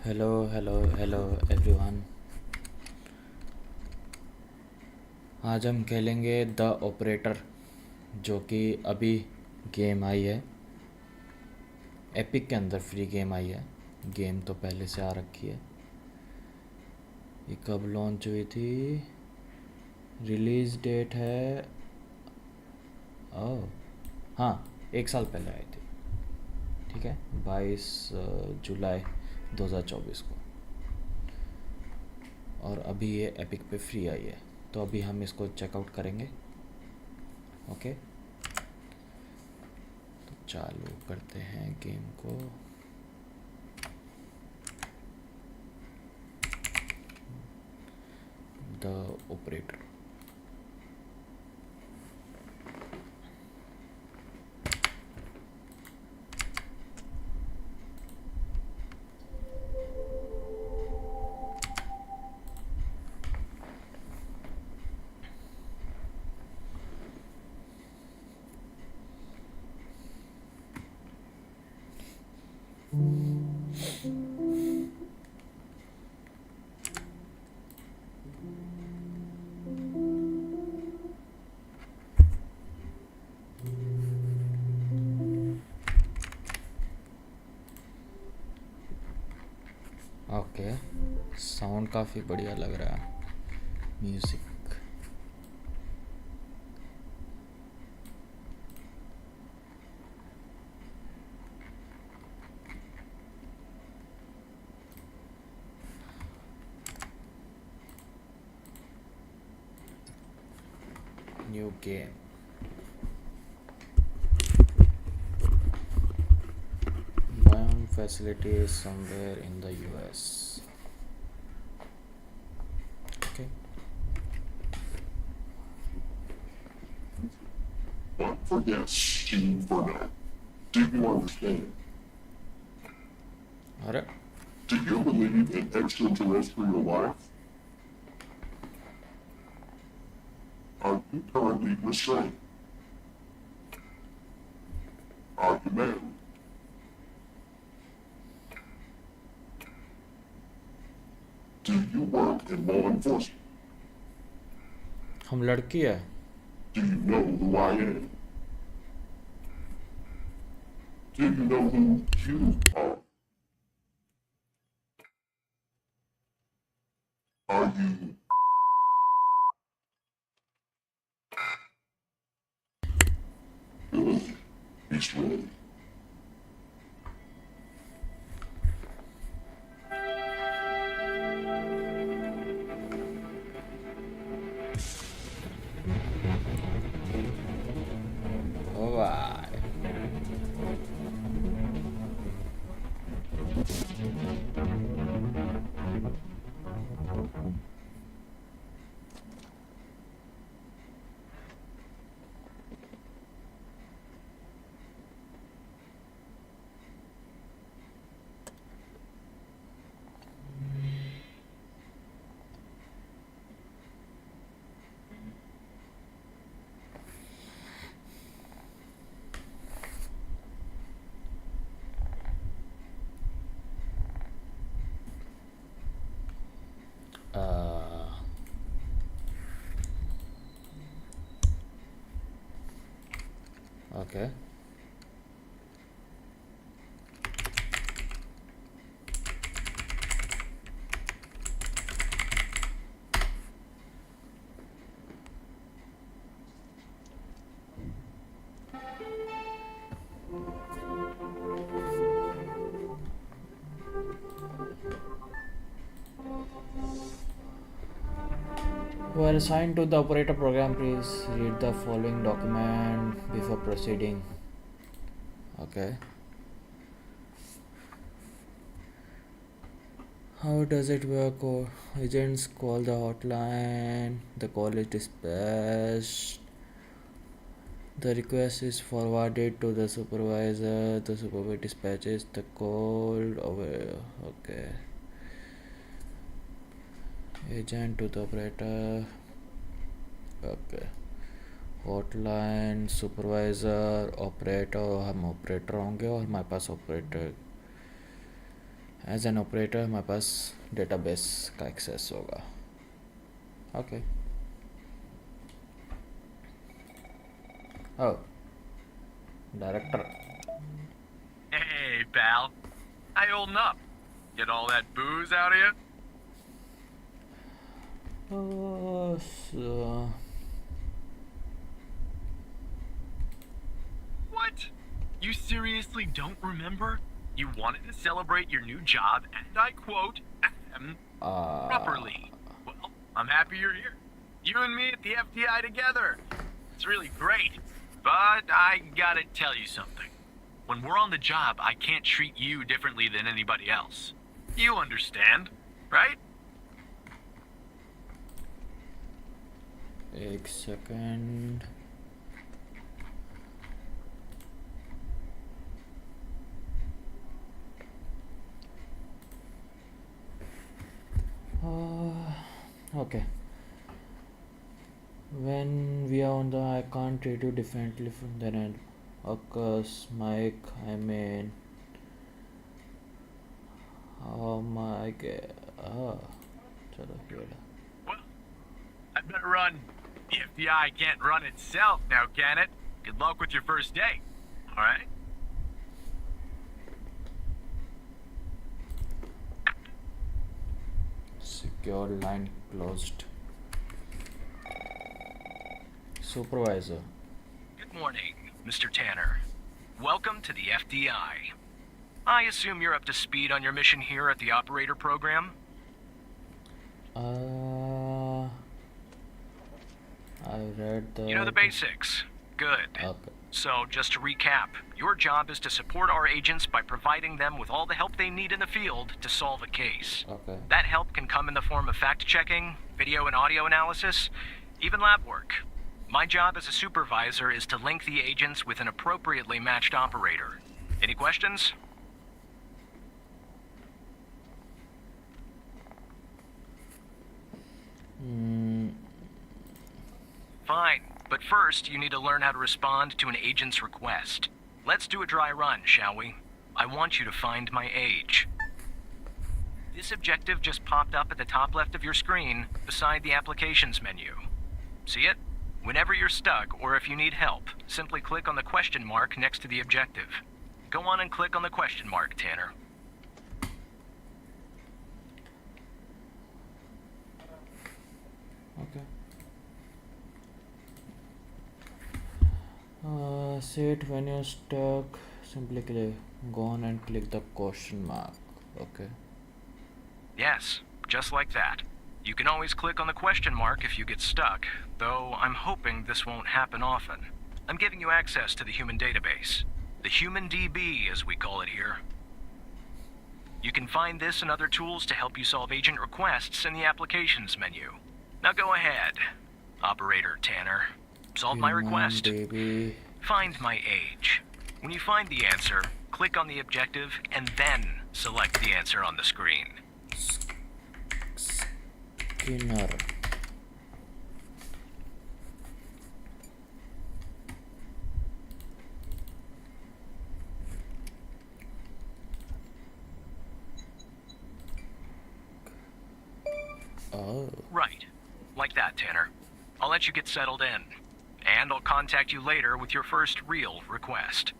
Hello hello hello everyone. आज हम खेलेंगे द ऑपरेटर, जो कि अभी गेम आई है। एपिक के अंदर फ्री गेम आई है। गेम तो पहले से आ रखी है। ये कब लॉन्च हुई थी? रिलीज़ डेट है, ओह हाँ, 1 साल पहले आई थी। ठीक है, 22 जुलाई 2024 को। और अभी ये एपिक पे फ्री आई है, तो अभी हम इसको चेकआउट करेंगे। ओके, तो चालू करते हैं गेम को। The operator. ओके, साउंड काफ़ी बढ़िया लग रहा है। Music. New game. Biome facility is somewhere in the US. Okay. Don't forget Steve Burnett. Do you understand? अरे Do you believe in extraterrestrial life? Are you currently restrained? Are you married? Do you work in law enforcement? हम लड़की है। Do you know who I am? Do you know who you are? Are you good? He's ready. ओ भाई, okay. While assigned to the operator program, please read the following document before proceeding. Okay. How does it work? Agents call the hotline, the call is dispatched, the request is forwarded to the supervisor dispatches the call over. Okay. Agent to the operator. Okay. Hotline, supervisor, operator. हम operator होंगे और हमारे पास operator as an operator हमारे पास database का access होगा. Okay. Oh, director. Hey, pal. How you holding up? Get all that booze out of you? So What? You seriously don't remember? You wanted to celebrate your new job, and I quote, properly. Well, I'm happy you're here. You and me at the FTI together. It's really great. But I gotta tell you something. When we're on the job, I can't treat you differently than anybody else. You understand, right? एक second. Okay. When we are on the, I can't treat you differently from the end. Occurs, Mike. I mean, oh my god. चलो here. Well, I better run. The FBI can't run itself now, can it? Good luck with your first day. All right? Secure line closed. Supervisor. Good morning, Mr. Tanner. Welcome to the FDI. I assume you're up to speed on your mission here at the operator program? I read the... You know the basics. Good. Okay. So, just to recap, your job is to support our agents by providing them with all the help they need in the field to solve a case. Okay. That help can come in the form of fact-checking, video and audio analysis, even lab work. My job as a supervisor is to link the agents with an appropriately matched operator. Any questions? Fine, but first you need to learn how to respond to an agent's request. Let's do a dry run, shall we? I want you to find my age. This objective just popped up at the top left of your screen, beside the applications menu. See it? Whenever you're stuck, or if you need help, simply click on the question mark next to the objective. Go on and click on the question mark, Tanner. Okay. See it when you're stuck. Simply click. Go on and click the question mark. Okay. Yes, just like that. You can always click on the question mark if you get stuck, though I'm hoping this won't happen often. I'm giving you access to the human database. The Human DB, as we call it here. You can find this and other tools to help you solve agent requests in the applications menu. Now go ahead, Operator Tanner. Solve my request. Baby. Find my age. When you find the answer, click on the objective and then select the answer on the screen. Skinner. Oh. Right. Like that, Tanner. I'll let you get settled in. And I'll contact you later with your first real request.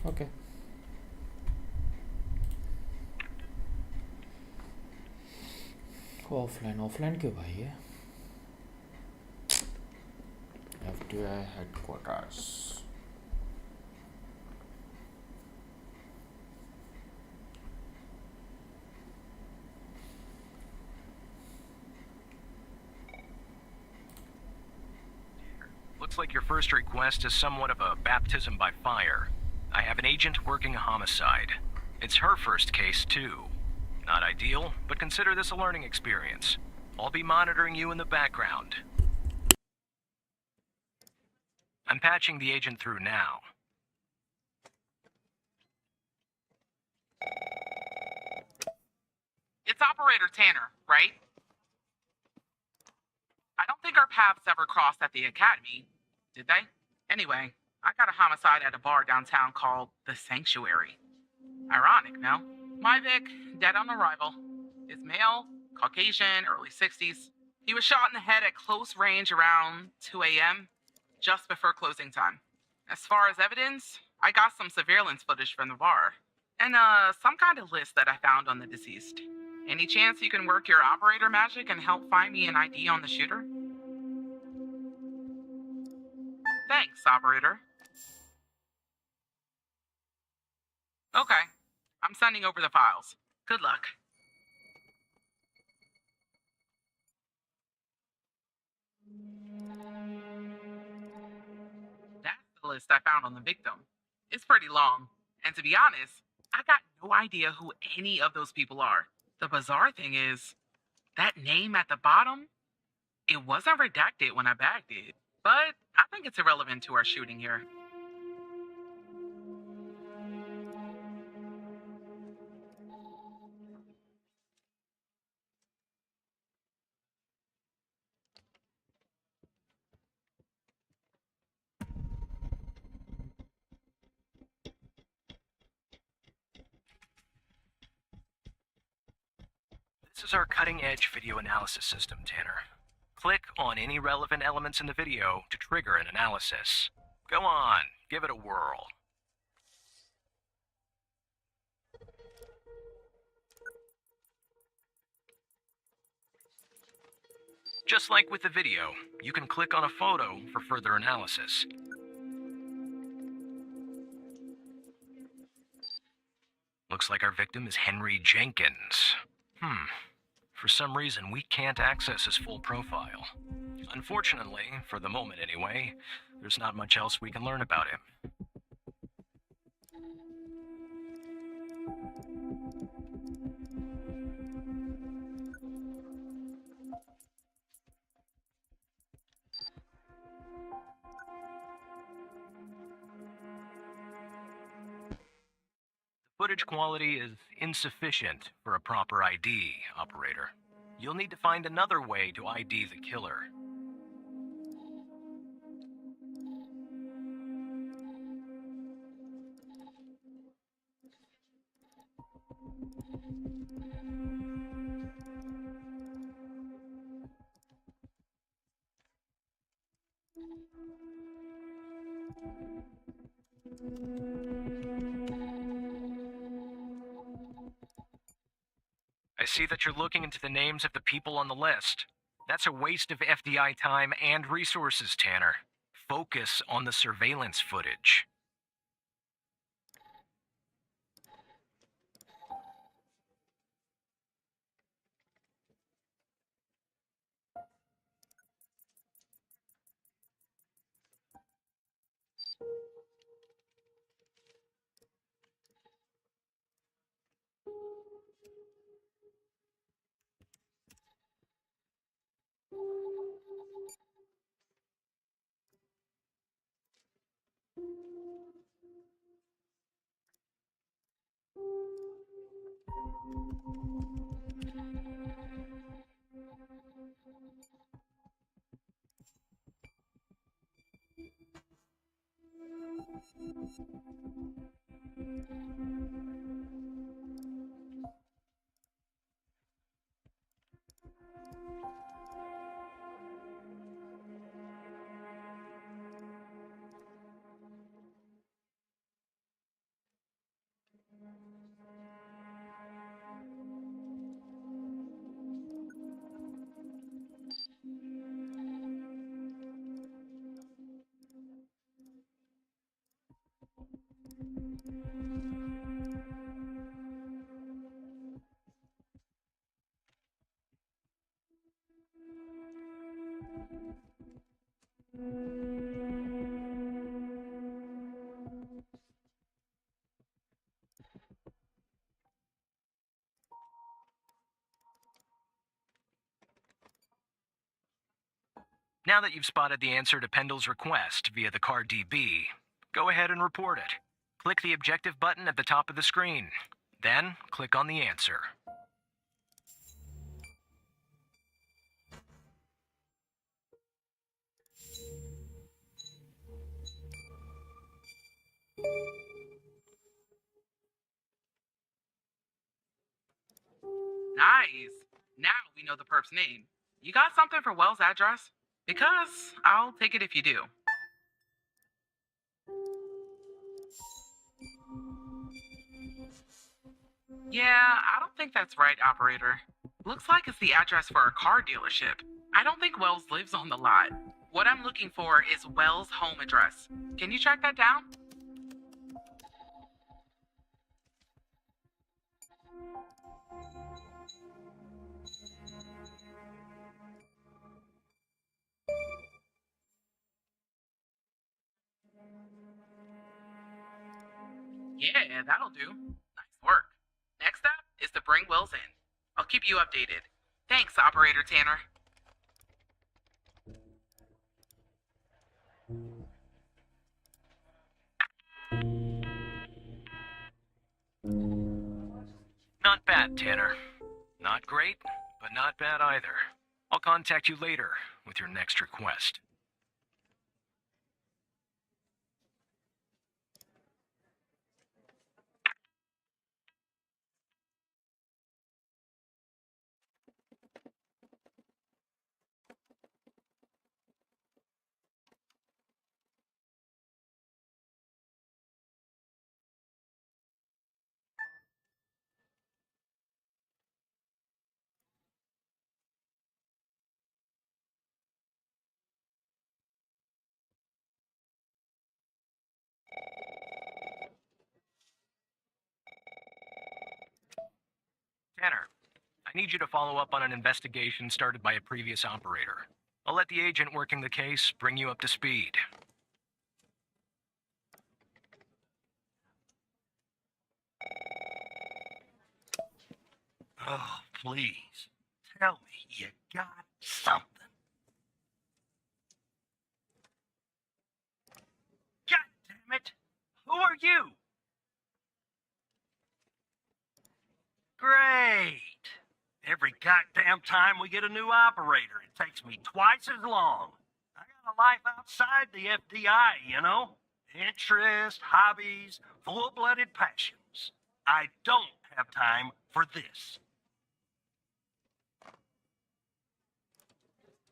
Okay. Offline क्यों भाई है? FTI headquarters. Looks like your first request is somewhat of a baptism by fire. I have an agent working a homicide. It's her first case, too. Not ideal, but consider this a learning experience. I'll be monitoring you in the background. I'm patching the agent through now. Operator Tanner, right? I don't think our paths ever crossed at the academy, did they? Anyway, I got a homicide at a bar downtown called The Sanctuary. Ironic, no? My Vic, dead on arrival, is male, Caucasian, early 60s. He was shot in the head at close range around 2 a.m., just before closing time. As far as evidence, I got some surveillance footage from the bar, and some kind of list that I found on the deceased. Any chance you can work your operator magic and help find me an ID on the shooter? Thanks, operator. Okay, I'm sending over the files. Good luck. That's the list I found on the victim. It's pretty long, and to be honest, I got no idea who any of those people are. The bizarre thing is, that name at the bottom, it wasn't redacted when I bagged it, but I think it's irrelevant to our shooting here. This is our cutting-edge video analysis system, Tanner. Click on any relevant elements in the video to trigger an analysis. Go on, give it a whirl. Just like with the video, you can click on a photo for further analysis. Looks like our victim is Henry Jenkins. For some reason, we can't access his full profile. Unfortunately, for the moment anyway, there's not much else we can learn about him. Footage quality is insufficient for a proper ID, operator. You'll need to find another way to ID the killer. I see that you're looking into the names of the people on the list. That's a waste of FDI time and resources, Tanner. Focus on the surveillance footage. Now that you've spotted the answer to Pendle's request via the car DB, go ahead and report it. Click the objective button at the top of the screen. Then, click on the answer. Nice. Now we know the perp's name. You got something for Wells' address? Because I'll take it if you do. Yeah, I don't think that's right, operator. Looks like it's the address for a car dealership. I don't think Wells lives on the lot. What I'm looking for is Wells' home address. Can you track that down? Yeah, that'll do. Nice work. Next step is to bring Wells in. I'll keep you updated. Thanks, Operator Tanner. Not bad, Tanner. Not great, but not bad either. I'll contact you later with your next request. Tanner, I need you to follow up on an investigation started by a previous operator. I'll let the agent working the case bring you up to speed. Oh, please. Tell me you got something. God damn it. Who are you? Great. Every goddamn time we get a new operator, it takes me twice as long. I got a life outside the FDI, you know? Interests, hobbies, full-blooded passions. I don't have time for this.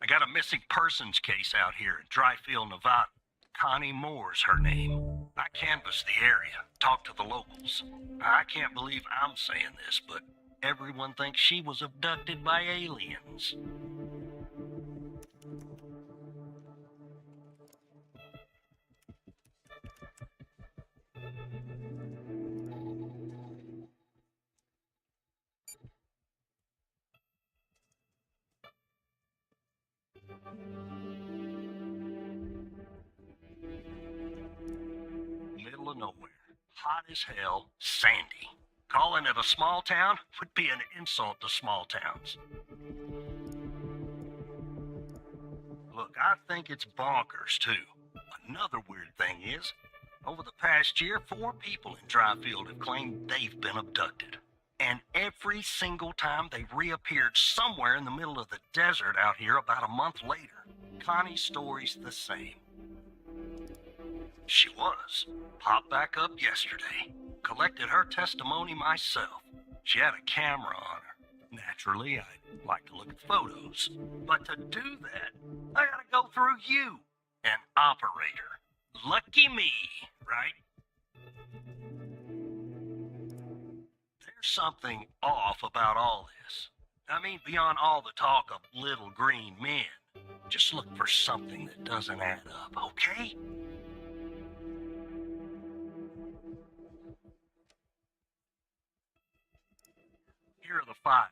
I got a missing persons case out here in Dryfield, Nevada. Connie Moore's her name. I canvassed the area, talked to the locals. I can't believe I'm saying this, but everyone thinks she was abducted by aliens. Middle of nowhere. Hot as hell, sandy. Calling it a small town would be an insult to small towns. Look, I think it's bonkers, too. Another weird thing is, over the past year, 4 people in Dryfield have claimed they've been abducted. And every single time they reappeared somewhere in the middle of the desert out here about a month later. Connie's story's the same. She was. Popped back up yesterday. Collected her testimony myself. She had a camera on her. Naturally, I'd like to look at photos. But to do that, I gotta go through you, an operator. Lucky me, right? There's something off about all this. I mean, beyond all the talk of little green men. Just look for something that doesn't add up, okay? Here are the files.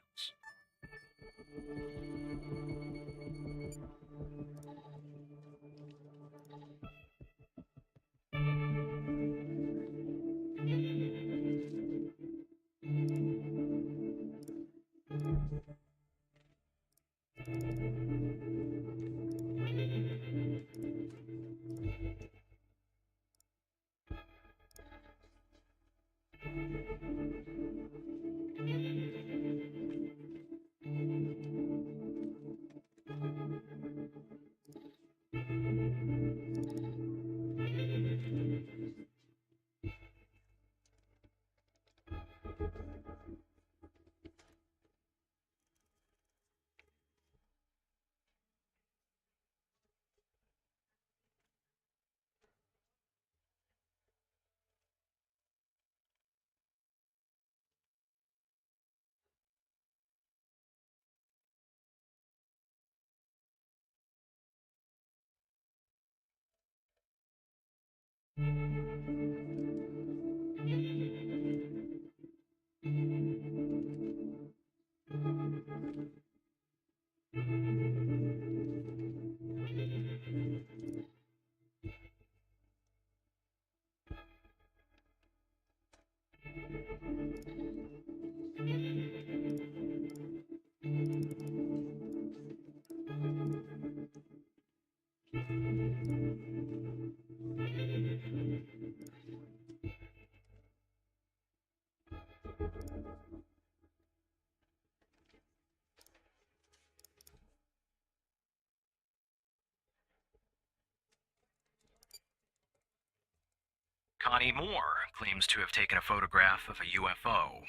Connie Moore claims to have taken a photograph of a UFO.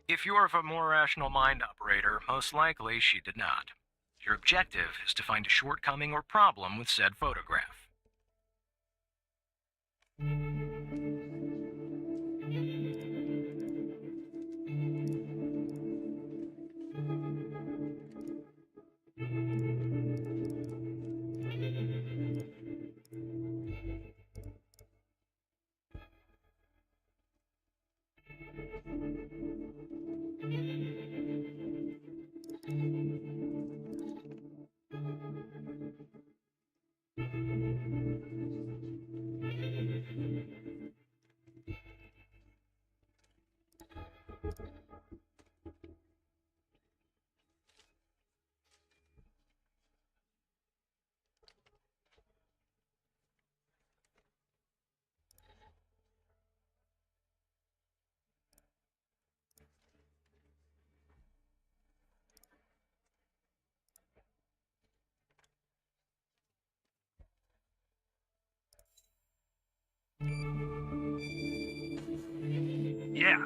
If you're of a more rational mind, operator, most likely she did not. Your objective is to find a shortcoming or problem with said photograph. Yeah,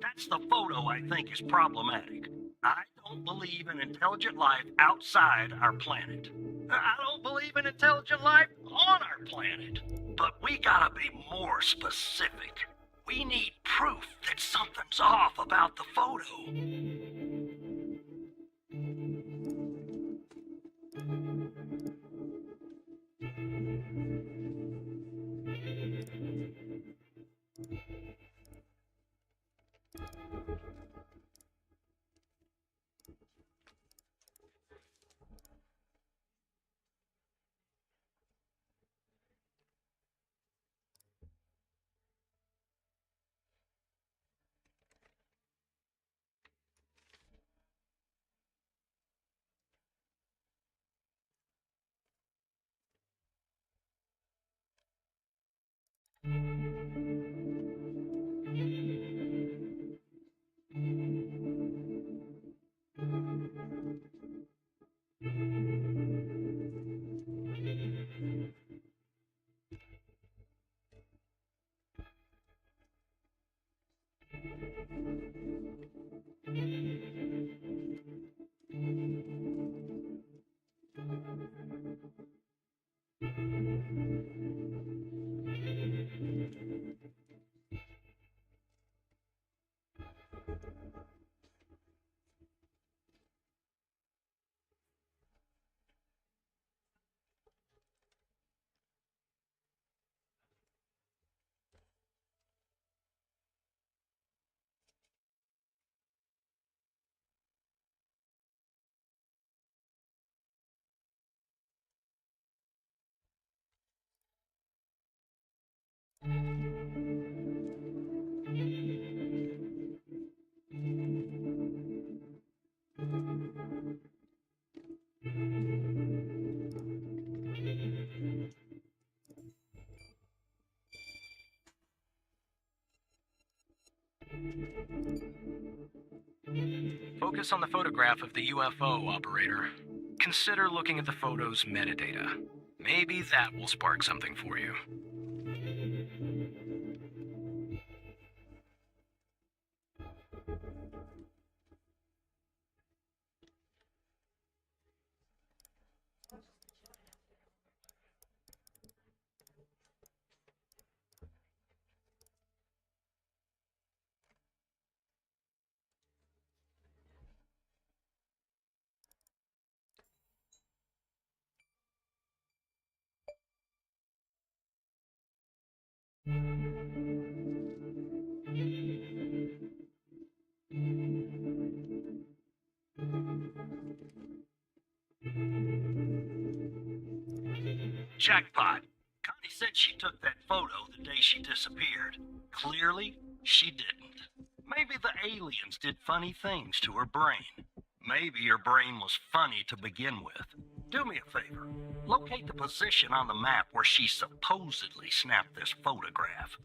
that's the photo I think is problematic. I don't believe in intelligent life outside our planet. I don't believe in intelligent life on our planet. But we gotta be more specific. We need proof that something's off about the photo. Focus on the photograph of the UFO, operator. Consider looking at the photo's metadata. Maybe that will spark something for you. Jackpot. Connie said she took that photo the day she disappeared. Clearly, she didn't. Maybe the aliens did funny things to her brain. Maybe her brain was funny to begin with. Do me a favor. Locate the position on the map where she supposedly snapped this photograph.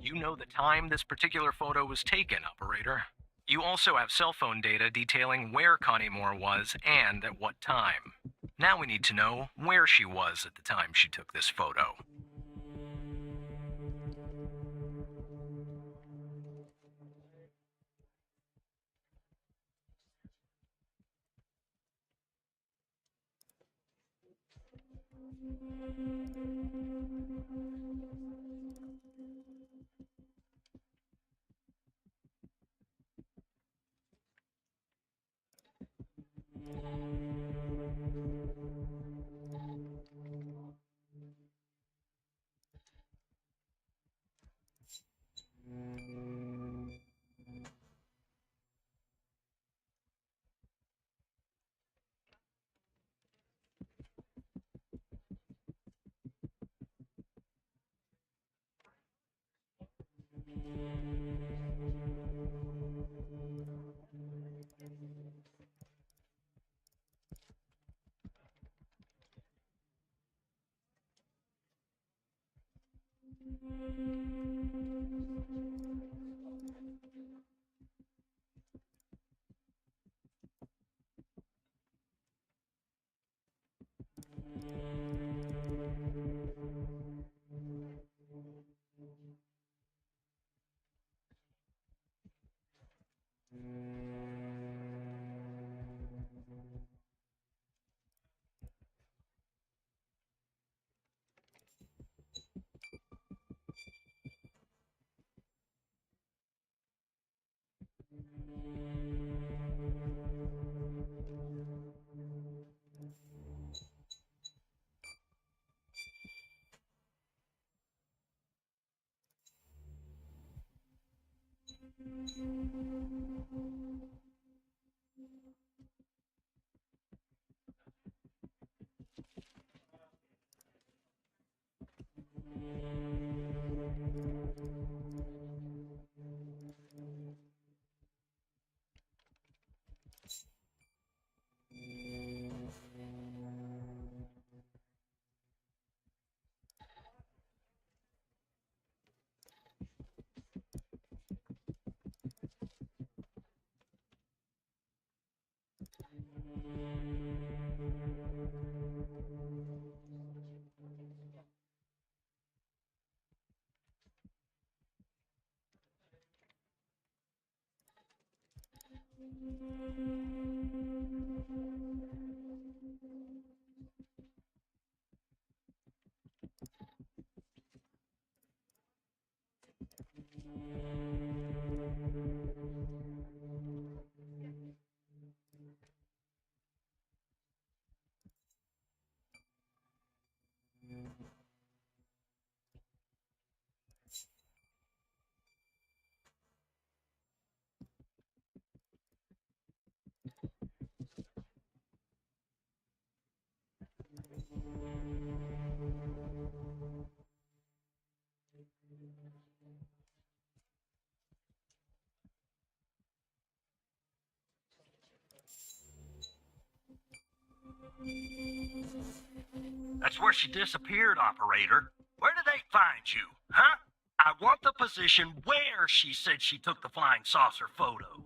You know the time this particular photo was taken, operator. You also have cell phone data detailing where Connie Moore was and at what time. Now we need to know where she was at the time she took this photo. That's where she disappeared, operator. Where did they find you, huh? I want the position where she said she took the flying saucer photo.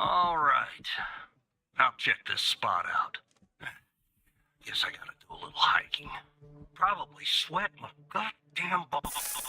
All right. I'll check this spot out. Guess I gotta do a little hiking. Probably sweat my goddamn balls.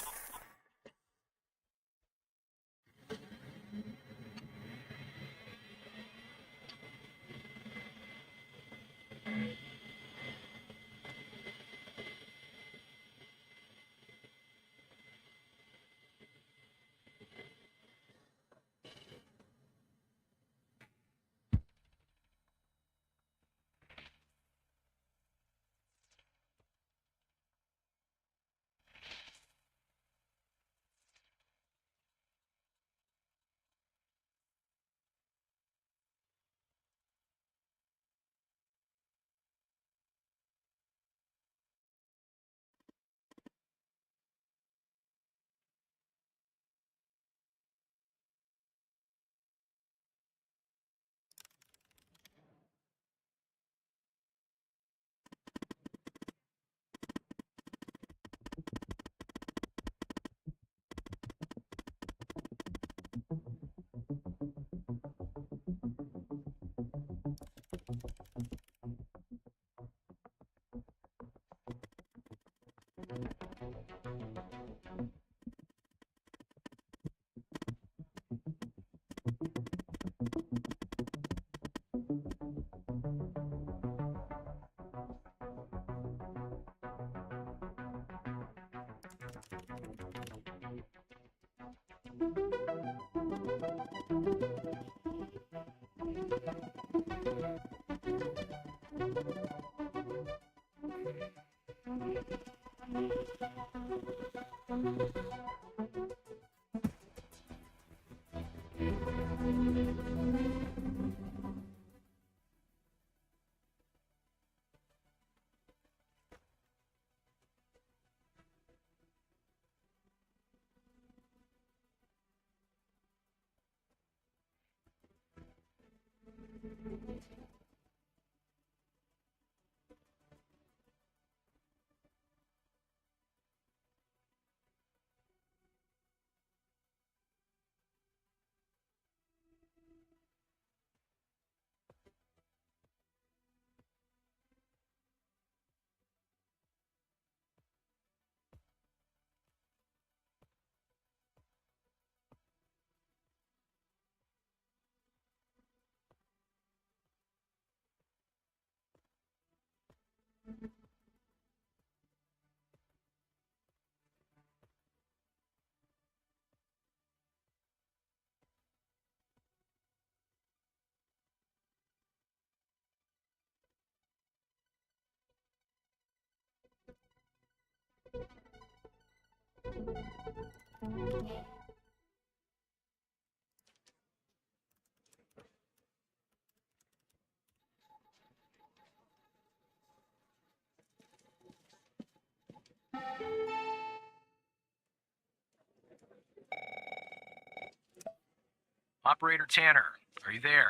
Operator Tanner, are you there?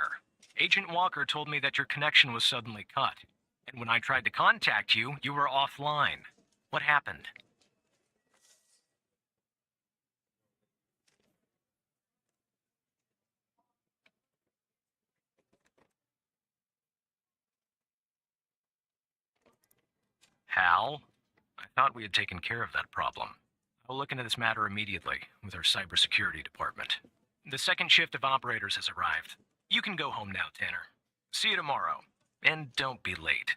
Agent Walker told me that your connection was suddenly cut. And when I tried to contact you, you were offline. What happened? Hal? I thought we had taken care of that problem. I'll look into this matter immediately with our cybersecurity department. The second shift of operators has arrived. You can go home now, Tanner. See you tomorrow. And don't be late.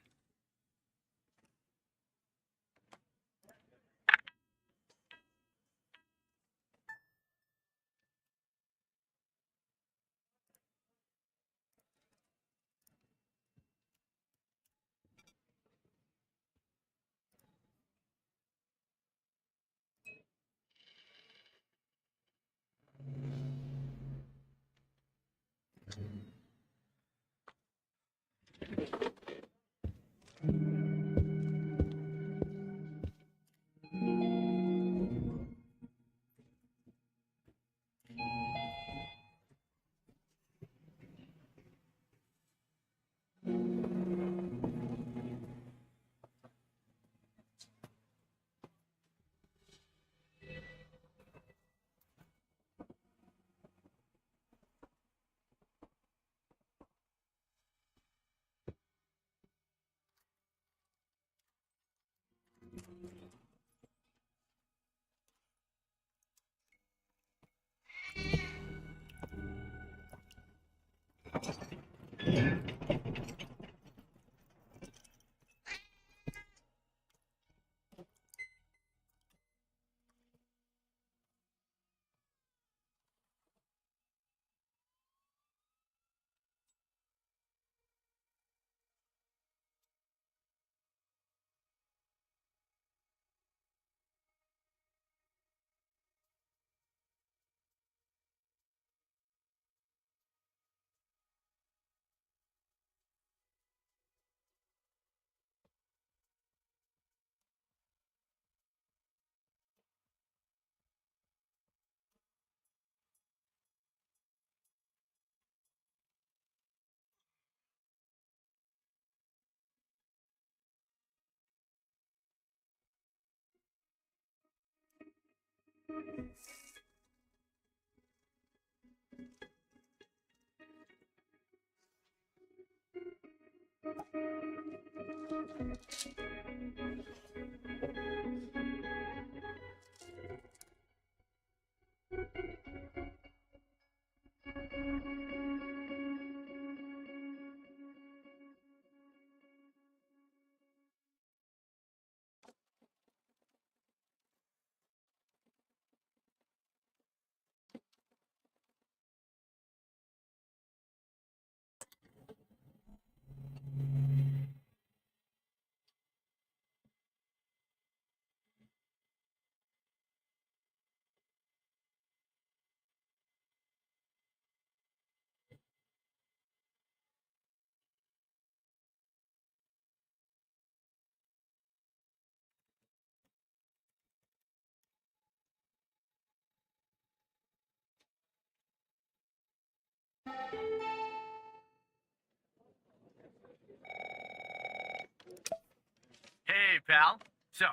Hey, pal. So,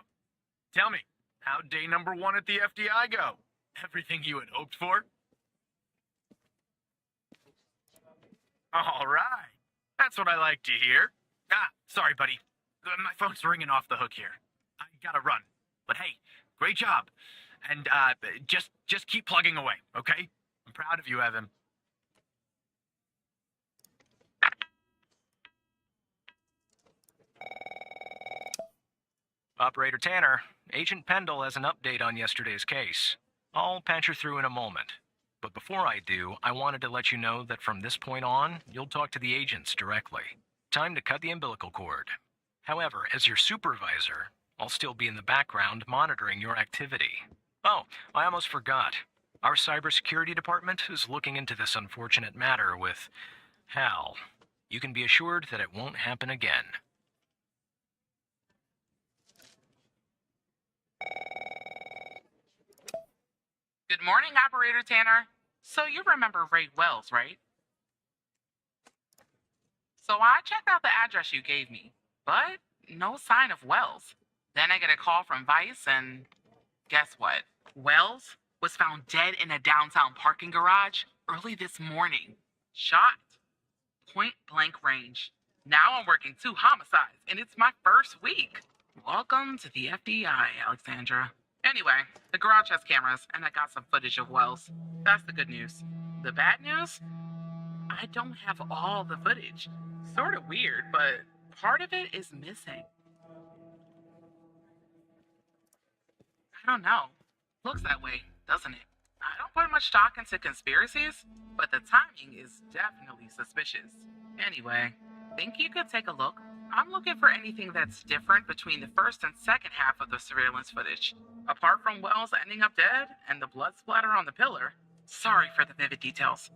tell me, how'd day number 1 at the FDI go? Everything you had hoped for? All right. That's what I like to hear. Sorry, buddy. My phone's ringing off the hook here. I gotta run. But hey, great job. And, just keep plugging away, okay? I'm proud of you, Evan. Operator Tanner, Agent Pendle has an update on yesterday's case. I'll patch her through in a moment. But before I do, I wanted to let you know that from this point on, you'll talk to the agents directly. Time to cut the umbilical cord. However, as your supervisor, I'll still be in the background monitoring your activity. Oh, I almost forgot. Our cybersecurity department is looking into this unfortunate matter with Hal. You can be assured that it won't happen again. Good morning, Operator Tanner. So you remember Ray Wells, right? So I checked out the address you gave me, but no sign of Wells. Then I get a call from Vice, and guess what? Wells was found dead in a downtown parking garage early this morning. Shot. Point blank range. Now I'm working 2 homicides, and it's my first week. Welcome to the FBI, Alexandra. Anyway, the garage has cameras, and I got some footage of Wells. That's the good news. The bad news? I don't have all the footage. Sort of weird, but part of it is missing. I don't know. Looks that way, doesn't it? I don't put much stock into conspiracies, but the timing is definitely suspicious. Anyway, think you could take a look? I'm looking for anything that's different between the first and second half of the surveillance footage. Apart from Wells ending up dead and the blood splatter on the pillar. Sorry for the vivid details.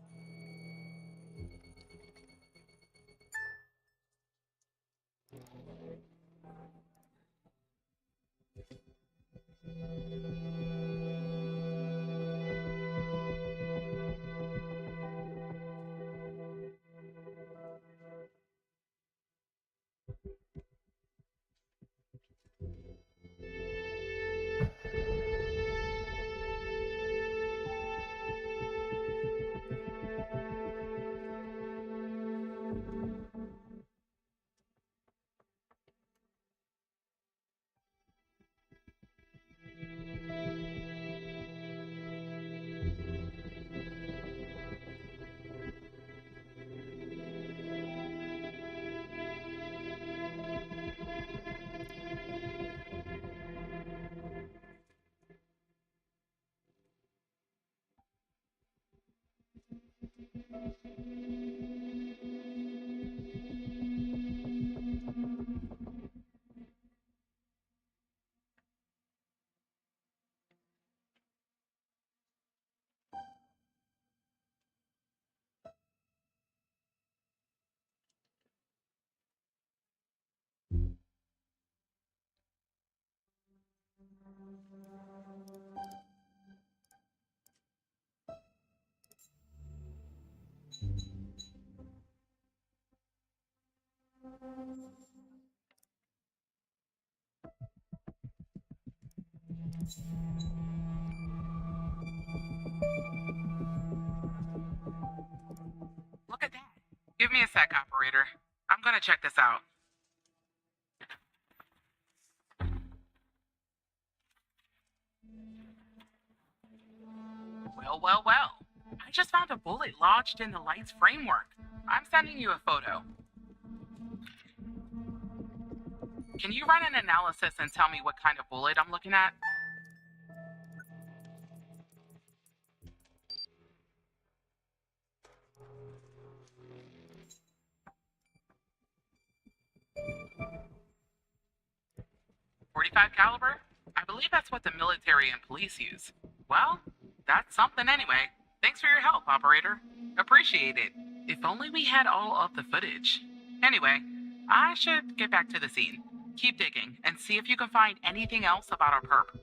Look at that. Give me a sec, operator. I'm gonna check this out. Well. I just found a bullet lodged in the light's framework. I'm sending you a photo. Can you run an analysis and tell me what kind of bullet I'm looking at? .45 caliber? I believe that's what the military and police use. Well, that's something anyway. Thanks for your help, operator. Appreciate it. If only we had all of the footage. Anyway, I should get back to the scene. Keep digging and see if you can find anything else about our perp.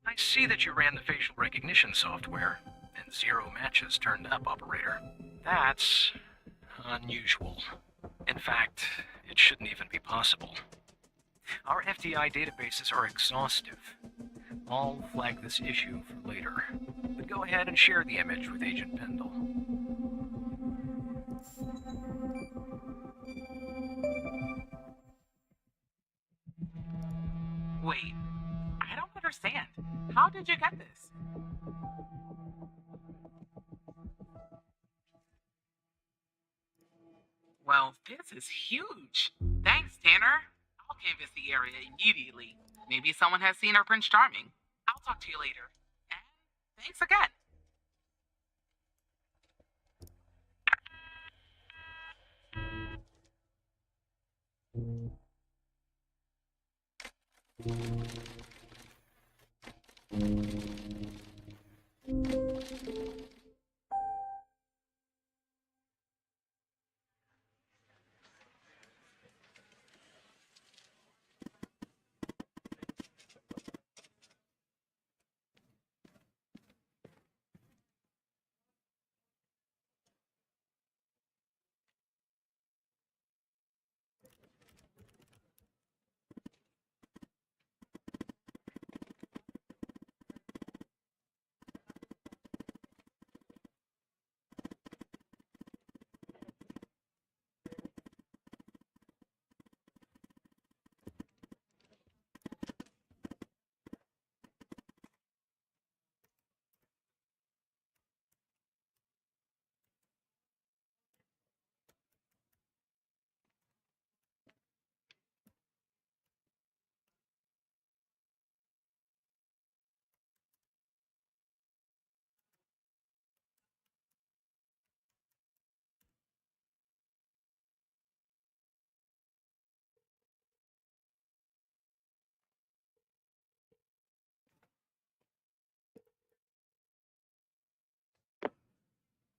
I see that you ran the facial recognition software, and 0 matches turned up, operator. That's unusual. In fact, it shouldn't even be possible. Our FDI databases are exhaustive. I'll flag this issue for later, but go ahead and share the image with Agent Pendle. Wait, I don't understand. How did you get this? Well, this is huge. Thanks, Tanner. I'll canvass the area immediately. Maybe someone has seen our Prince Charming. I'll talk to you later. And thanks again.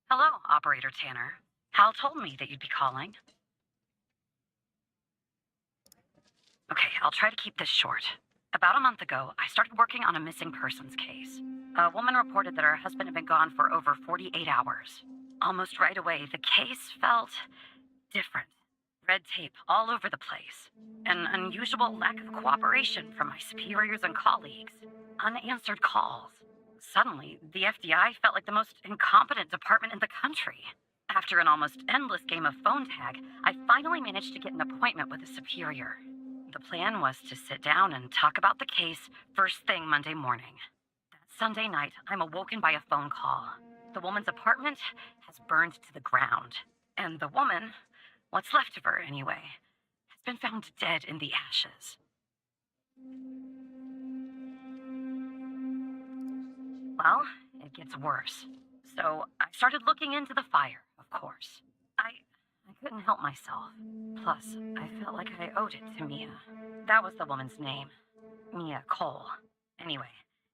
Hello, Operator Tanner. Hal told me that you'd be calling. Okay, I'll try to keep this short. About a month ago, I started working on a missing persons case. A woman reported that her husband had been gone for over 48 hours. Almost right away, the case felt different. Red tape all over the place. An unusual lack of cooperation from my superiors and colleagues. Unanswered calls. Suddenly, the FBI felt like the most incompetent department in the country. After an almost endless game of phone tag, I finally managed to get an appointment with a superior. The plan was to sit down and talk about the case first thing Monday morning. That Sunday night, I'm awoken by a phone call. The woman's apartment has burned to the ground. And the woman, what's left of her anyway, has been found dead in the ashes. Well, it gets worse. So I started looking into the fire, of course. I couldn't help myself. Plus, I felt like I owed it to Mia. That was the woman's name. Mia Cole. Anyway,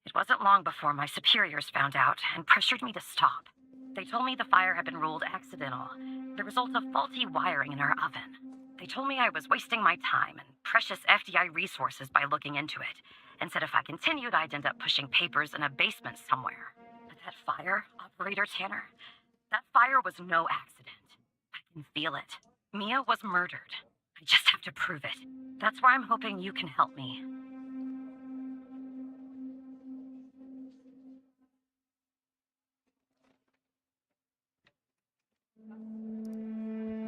it wasn't long before my superiors found out and pressured me to stop. They told me the fire had been ruled accidental, the result of faulty wiring in her oven. They told me I was wasting my time and precious FDI resources by looking into it, and said if I continued, I'd end up pushing papers in a basement somewhere. But that fire, Operator Tanner, that fire was no accident. I can feel it. Mia was murdered. I just have to prove it. That's where I'm hoping you can help me.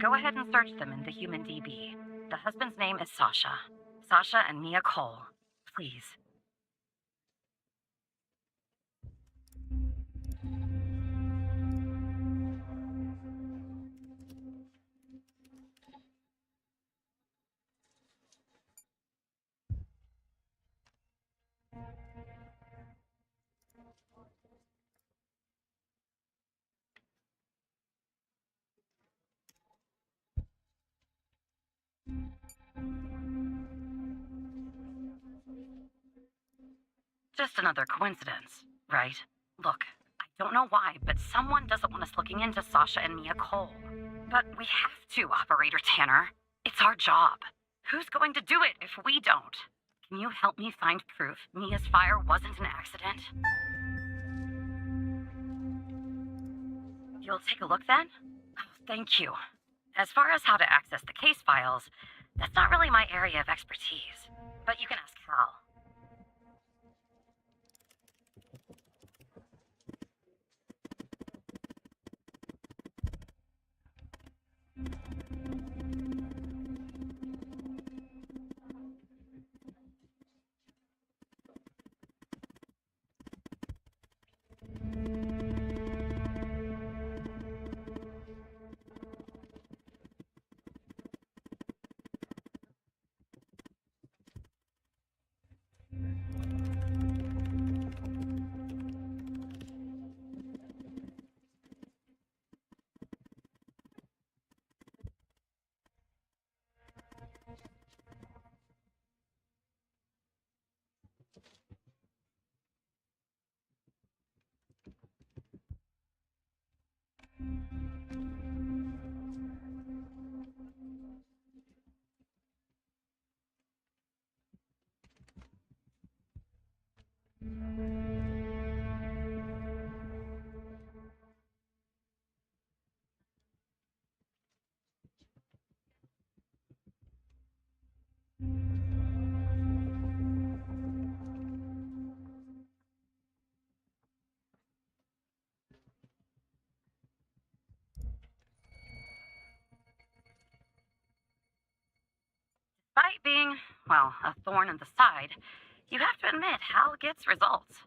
Go ahead and search them in the Human DB. The husband's name is Sasha. Sasha and Mia Cole. Please. Just another coincidence, right? Look, I don't know why, but someone doesn't want us looking into Sasha and Mia Cole. But we have to, Operator Tanner. It's our job. Who's going to do it if we don't? Can you help me find proof Mia's fire wasn't an accident? You'll take a look then? Oh, thank you. As far as how to access the case files, that's not really my area of expertise. But you can ask Hal. despite being, well, a thorn in the side, you have to admit Hal gets results.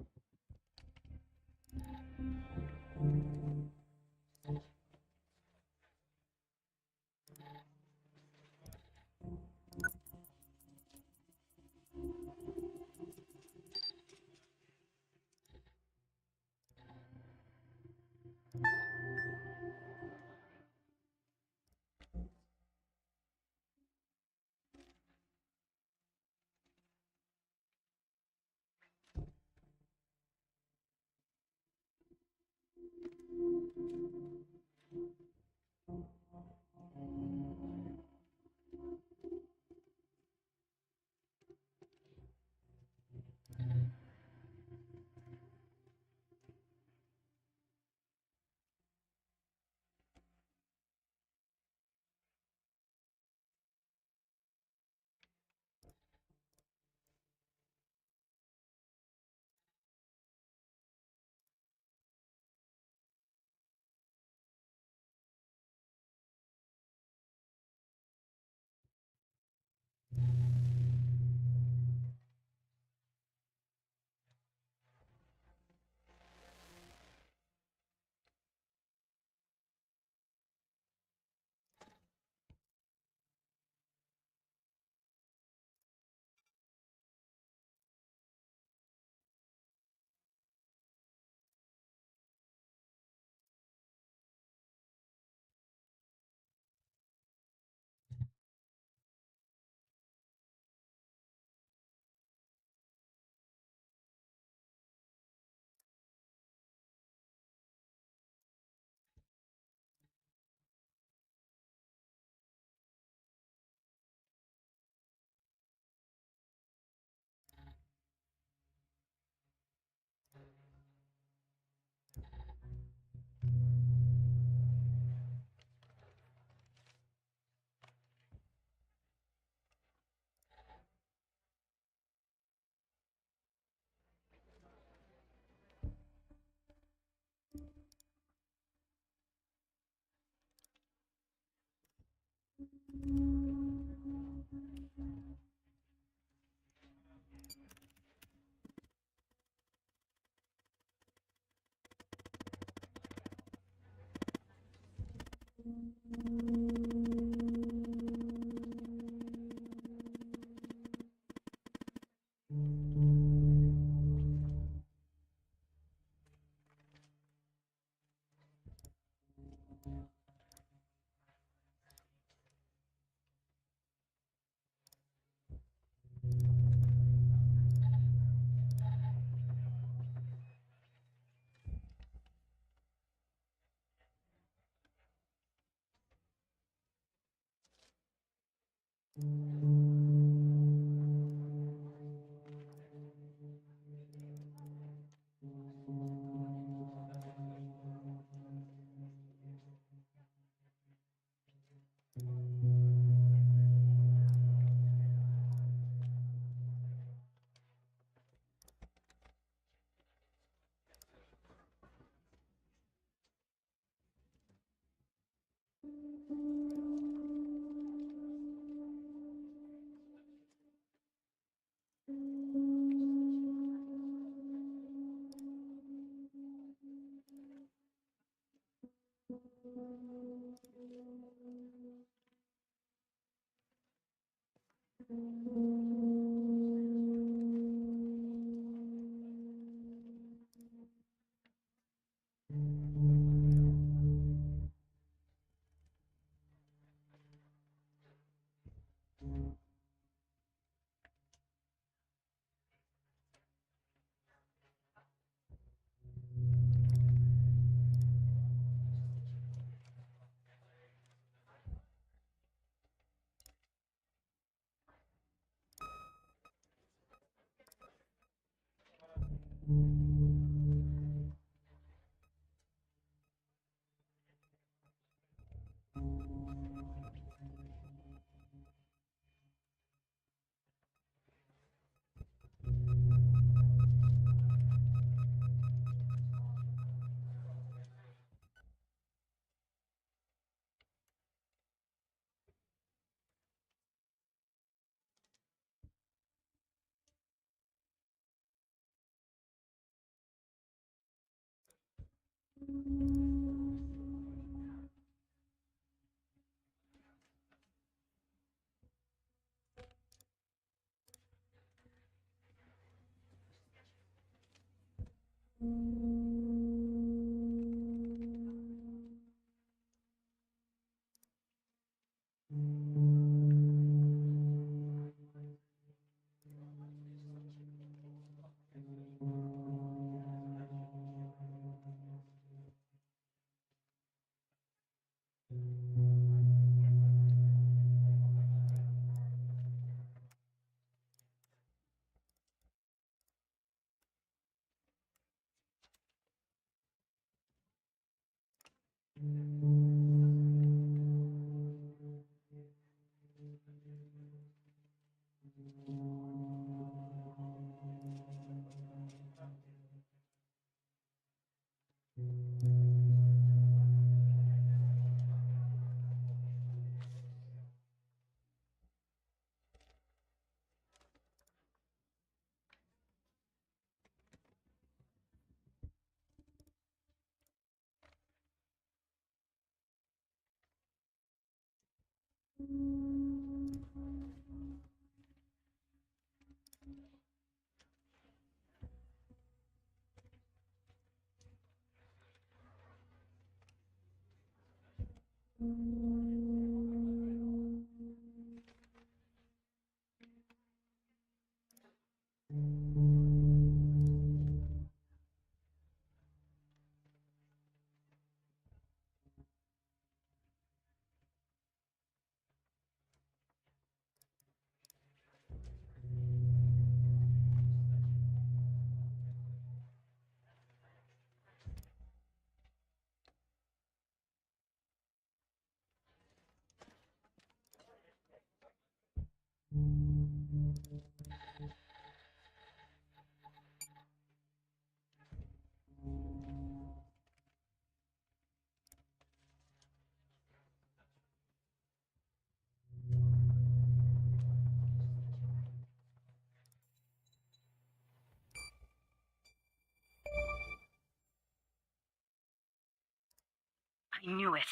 I knew it.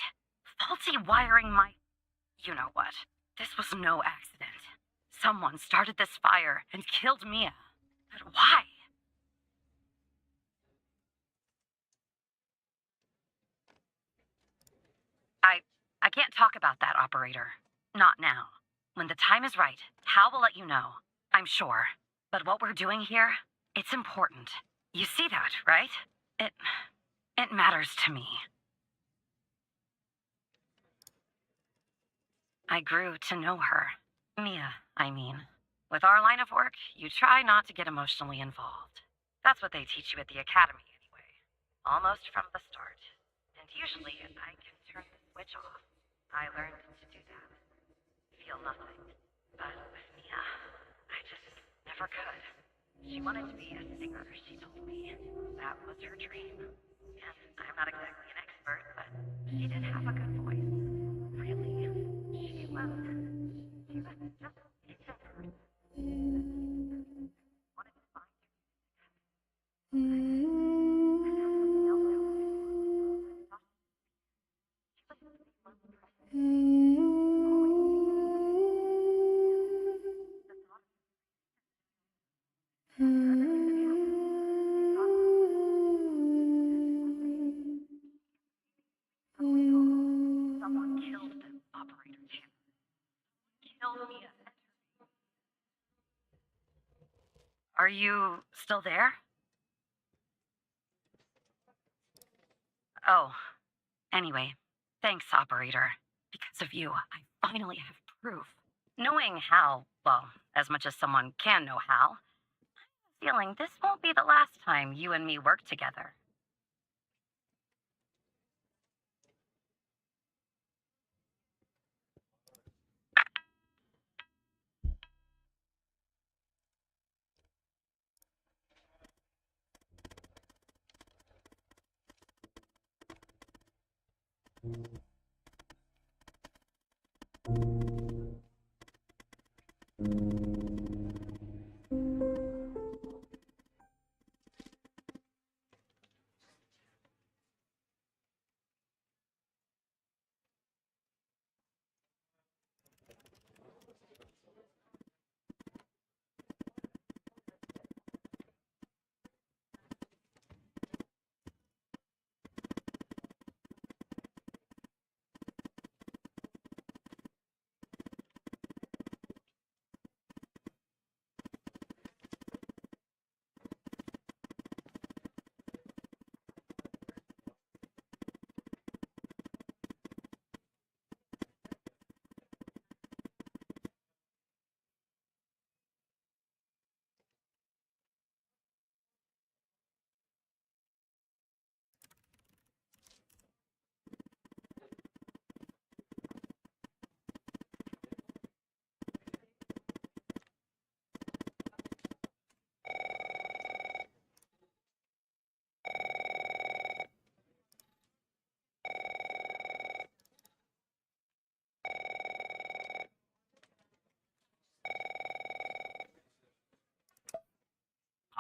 Faulty wiring my... You know what? This was no accident. Someone started this fire and killed Mia. But why? I can't talk about that, operator. Not now. When the time is right, Hal will let you know. I'm sure. But what we're doing here, it's important. You see that, right? It matters to me. I grew to know her. Mia, I mean. With our line of work, you try not to get emotionally involved. That's what they teach you at the academy, anyway. Almost from the start. And usually, I can turn the switch off. I learned to do that. Feel nothing. But with Mia, I just never could. She wanted to be a singer, she told me. That was her dream. And I'm not exactly an expert, but she did have a good voice. Really. She was just exemplary. Wanted to find you. Something else I wanted to do. She was someone killed Operator Tanner. Killed Mia. Are you still there? Oh, anyway, thanks, operator. Because of you, I finally have proof. Knowing Hal, well, as much as someone can know Hal, I'm feeling this won't be the last time you and me work together.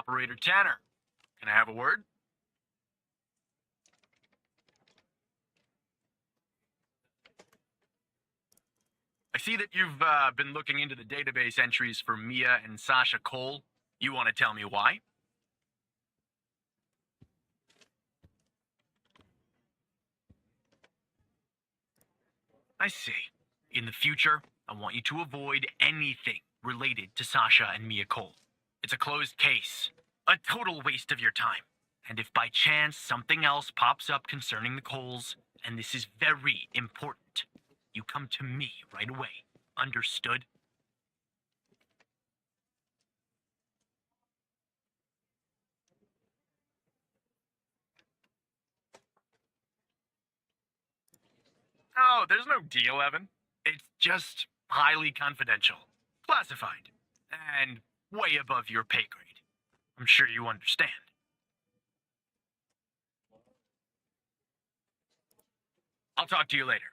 Operator Tanner. Can I have a word? I see that you've been looking into the database entries for Mia and Sasha Cole. You want to tell me why? I see. In the future, I want you to avoid anything related to Sasha and Mia Cole. It's a closed case. A total waste of your time. And if by chance something else pops up concerning the Coles, and this is very important, you come to me right away. Understood? Oh, there's no deal, Evan. It's just highly confidential, classified, and way above your pay grade. I'm sure you understand. I'll talk to you later.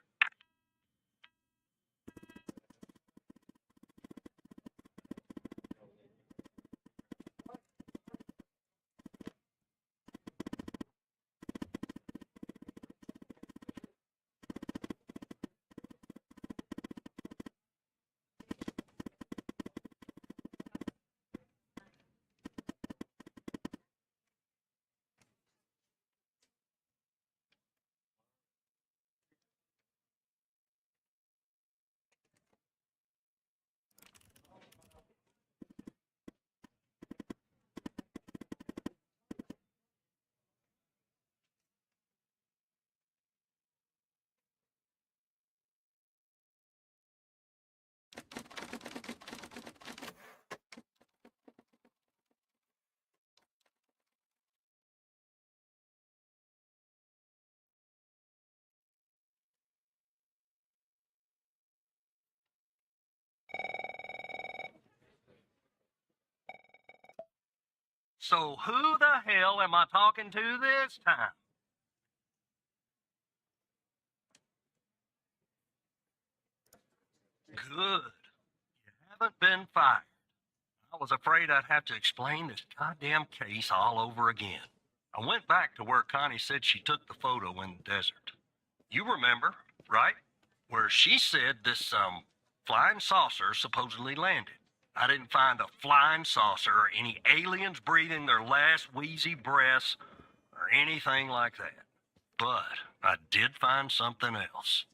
So who the hell am I talking to this time? Good. You haven't been fired. I was afraid I'd have to explain this goddamn case all over again. I went back to where Connie said she took the photo in the desert. You remember, right? Where she said this, flying saucer supposedly landed. I didn't find a flying saucer or any aliens breathing their last wheezy breaths or anything like that. But I did find something else.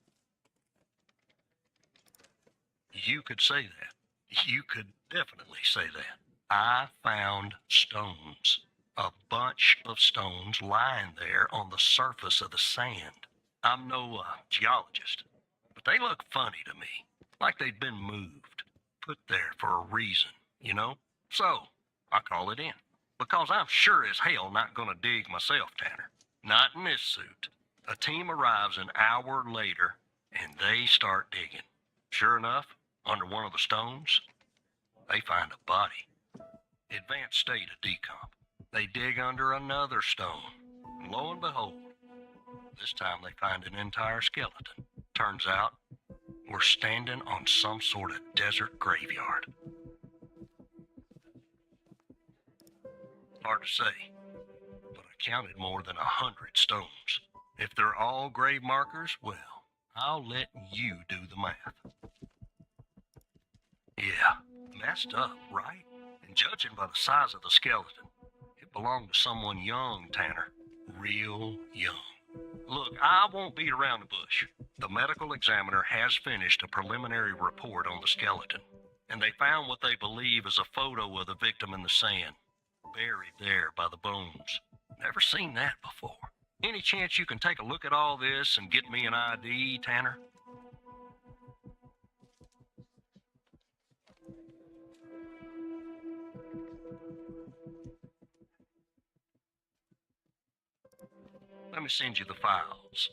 You could say that. You could definitely say that. I found stones. A bunch of stones lying there on the surface of the sand. I'm no geologist, but they look funny to me. Like they'd been moved. Put there for a reason, you know? So, I call it in. Because I'm sure as hell not gonna dig myself, Tanner. Not in this suit. A team arrives an hour later, and they start digging. Sure enough, under one of the stones, they find a body. Advanced state of decomp. They dig under another stone. And lo and behold, this time they find an entire skeleton. Turns out, we're standing on some sort of desert graveyard. Hard to say, but I counted more than 100 stones. If they're all grave markers, well, I'll let you do the math. Yeah, messed up, right? And judging by the size of the skeleton, it belonged to someone young, Tanner. Real young. Look, I won't beat around the bush. The medical examiner has finished a preliminary report on the skeleton, and they found what they believe is a photo of the victim in the sand, buried there by the bones. Never seen that before. Any chance you can take a look at all this and get me an ID, Tanner? Let me send you the files.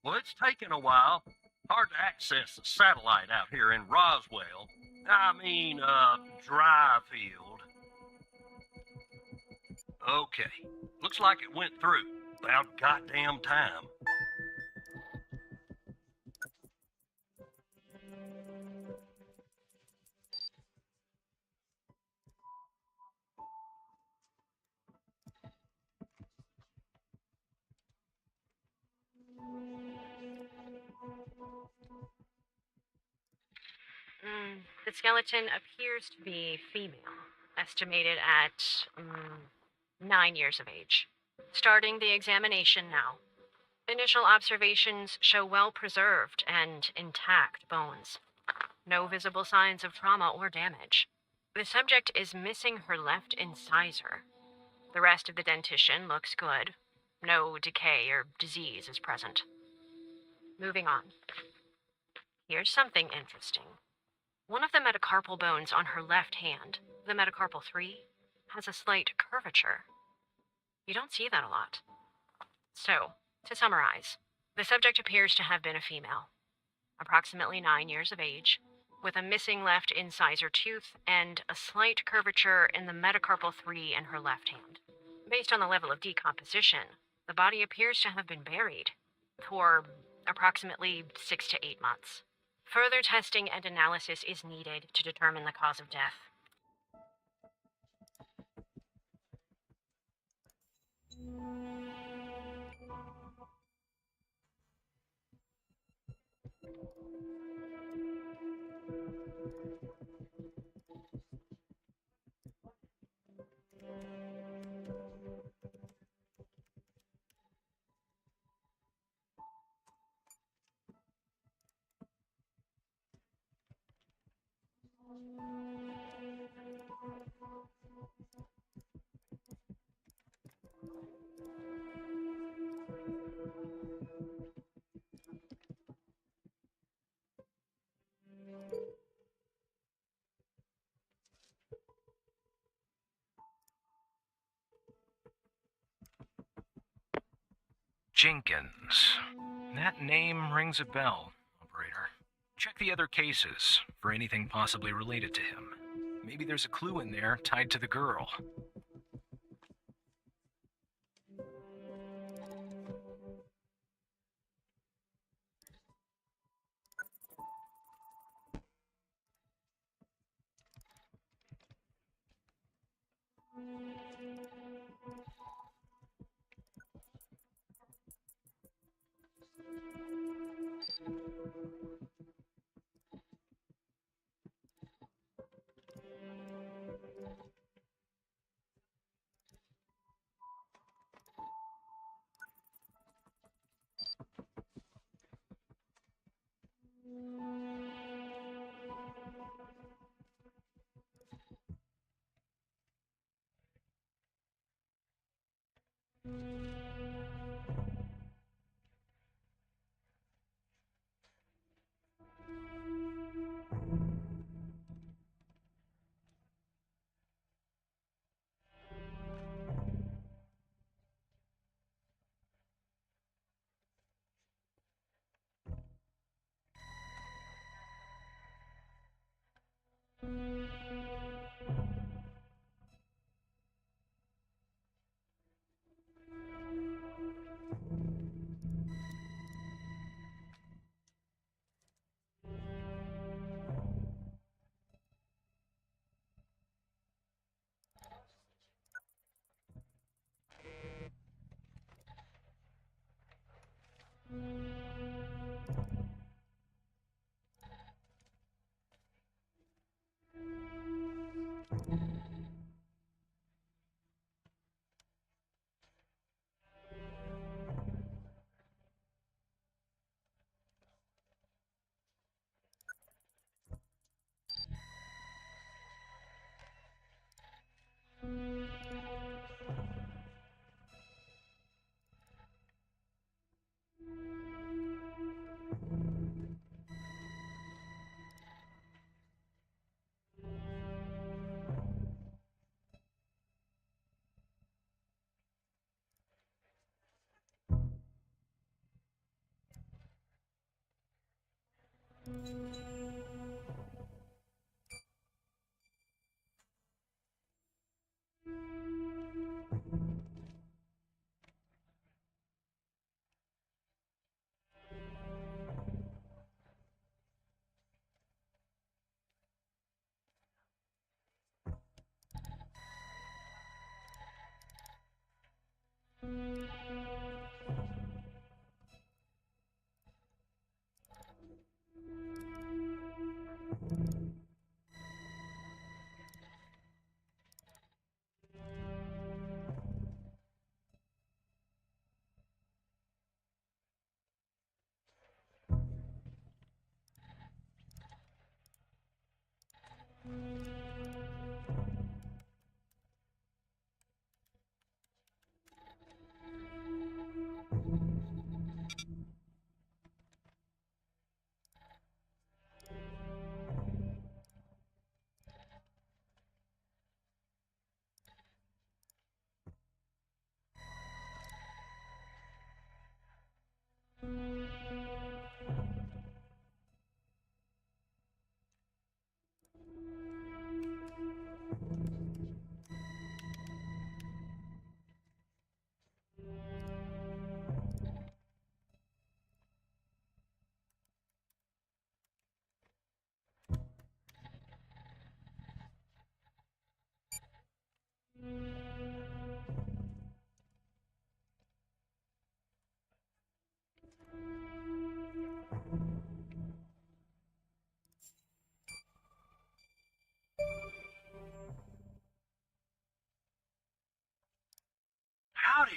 Well, it's taken a while. Hard to access the satellite out here in Roswell. Dryfield. Okay. Looks like it went through. About goddamn time. The skeleton appears to be female, estimated at 9 years of age. Starting the examination now. Initial observations show well preserved and intact bones. No visible signs of trauma or damage. The subject is missing her left incisor. The rest of the dentition looks good. No decay or disease is present. Moving on. Here's something interesting. One of the metacarpal bones on her left hand, the metacarpal 3, has a slight curvature. You don't see that a lot. So, to summarize, the subject appears to have been a female, approximately 9 years of age, with a missing left incisor tooth and a slight curvature in the metacarpal 3 in her left hand. Based on the level of decomposition, the body appears to have been buried for approximately 6 to 8 months. Further testing and analysis is needed to determine the cause of death. Jenkins. That name rings a bell, operator. Check the other cases for anything possibly related to him. Maybe there's a clue in there tied to the girl.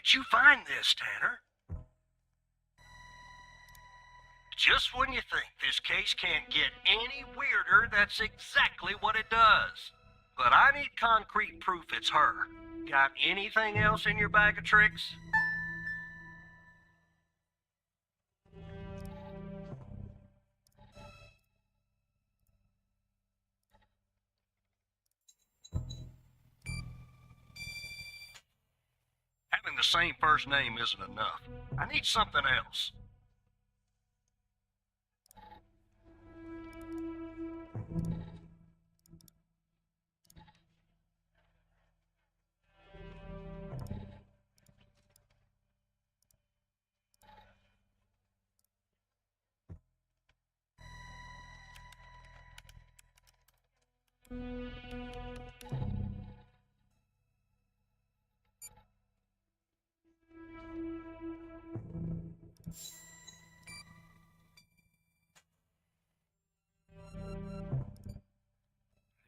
did you find this, Tanner? Just when you think this case can't get any weirder, that's exactly what it does. But I need concrete proof it's her. Got anything else in your bag of tricks? Having the same first name isn't enough. I need something else.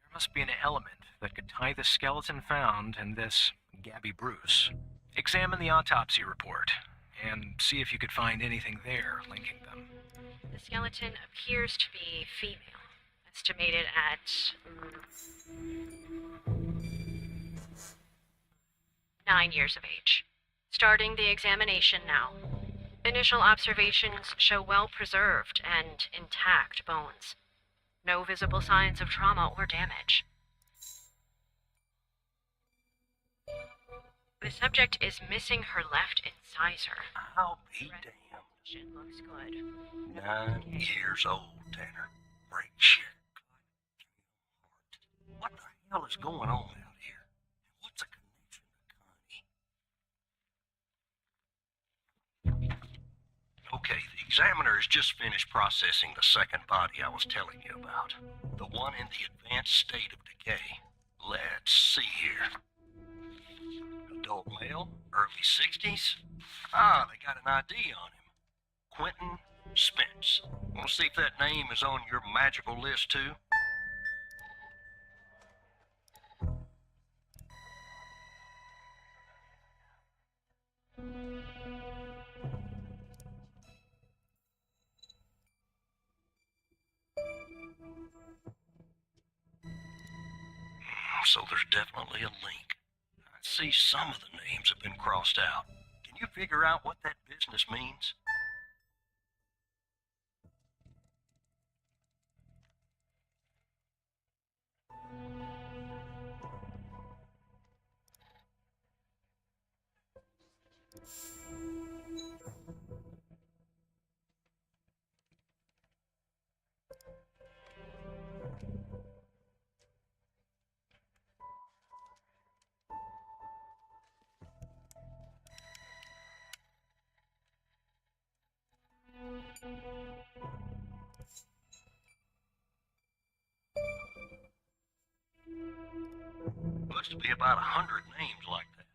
There must be an element that could tie the skeleton found and this Gabby Bruce. Examine the autopsy report and see if you could find anything there linking them. The skeleton appears to be female, estimated at 9 years of age. Starting the examination now. Initial observations show well-preserved and intact bones. No visible signs of trauma or damage. The subject is missing her left incisor. I'll be damned. Vision looks good. 9 years old, Tanner. Break shit. What the hell is going on out here? And what's a connection to Connie? Okay, the examiner has just finished processing the second body I was telling you about. The one in the advanced state of decay. Let's see here. Adult male, early 60s. Ah, they got an ID on him. Quentin Spence. Want to see if that name is on your magical list, too? So there's definitely a link. I see some of the names have been crossed out. Can you figure out what that business means? Looks to be about 100 names like that.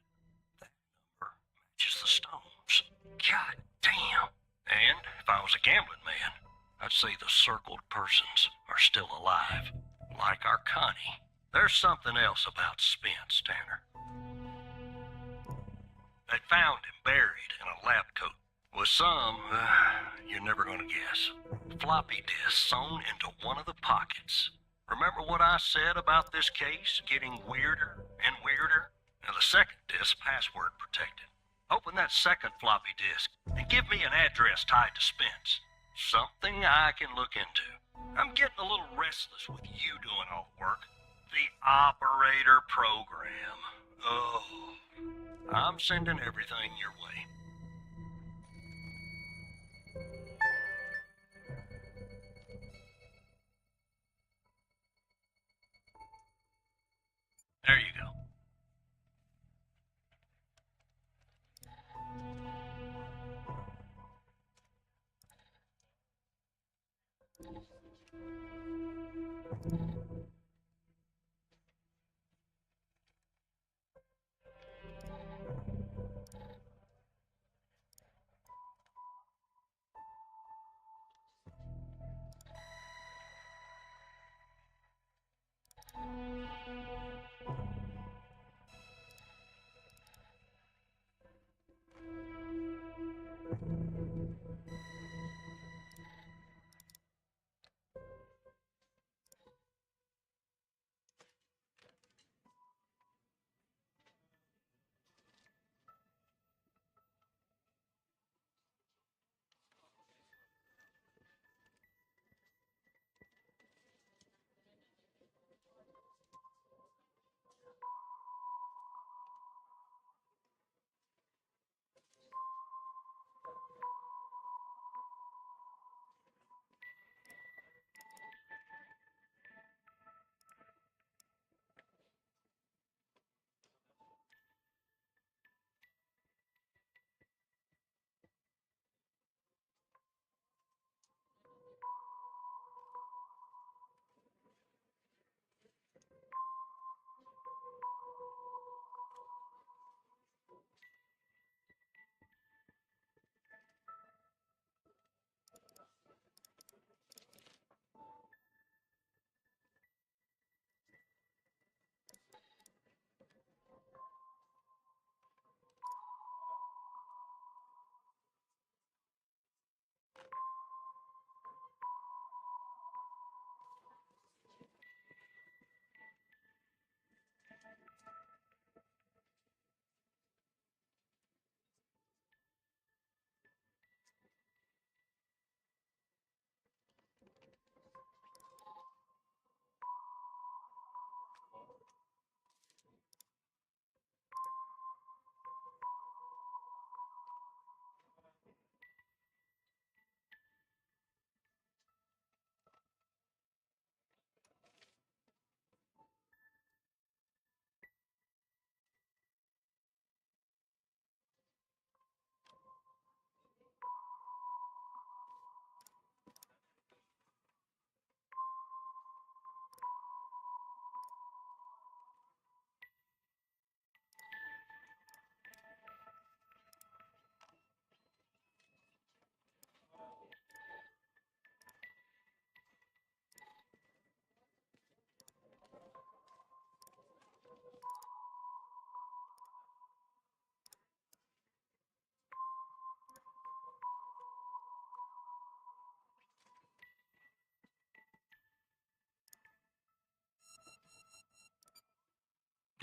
That number matches the stones. God damn. And if I was a gambling man, I'd say the circled persons are still alive. Like our Connie. There's something else about Spence, Tanner. They found him buried in a lab coat with some, you're never gonna guess, floppy disk sewn into one of the pockets. Remember what I said about this case getting weirder and weirder? Now the second disk password protected. Open that second floppy disk and give me an address tied to Spence. Something I can look into. I'm getting a little restless with you doing all the work. The operator program. Oh, I'm sending everything your way. There you go.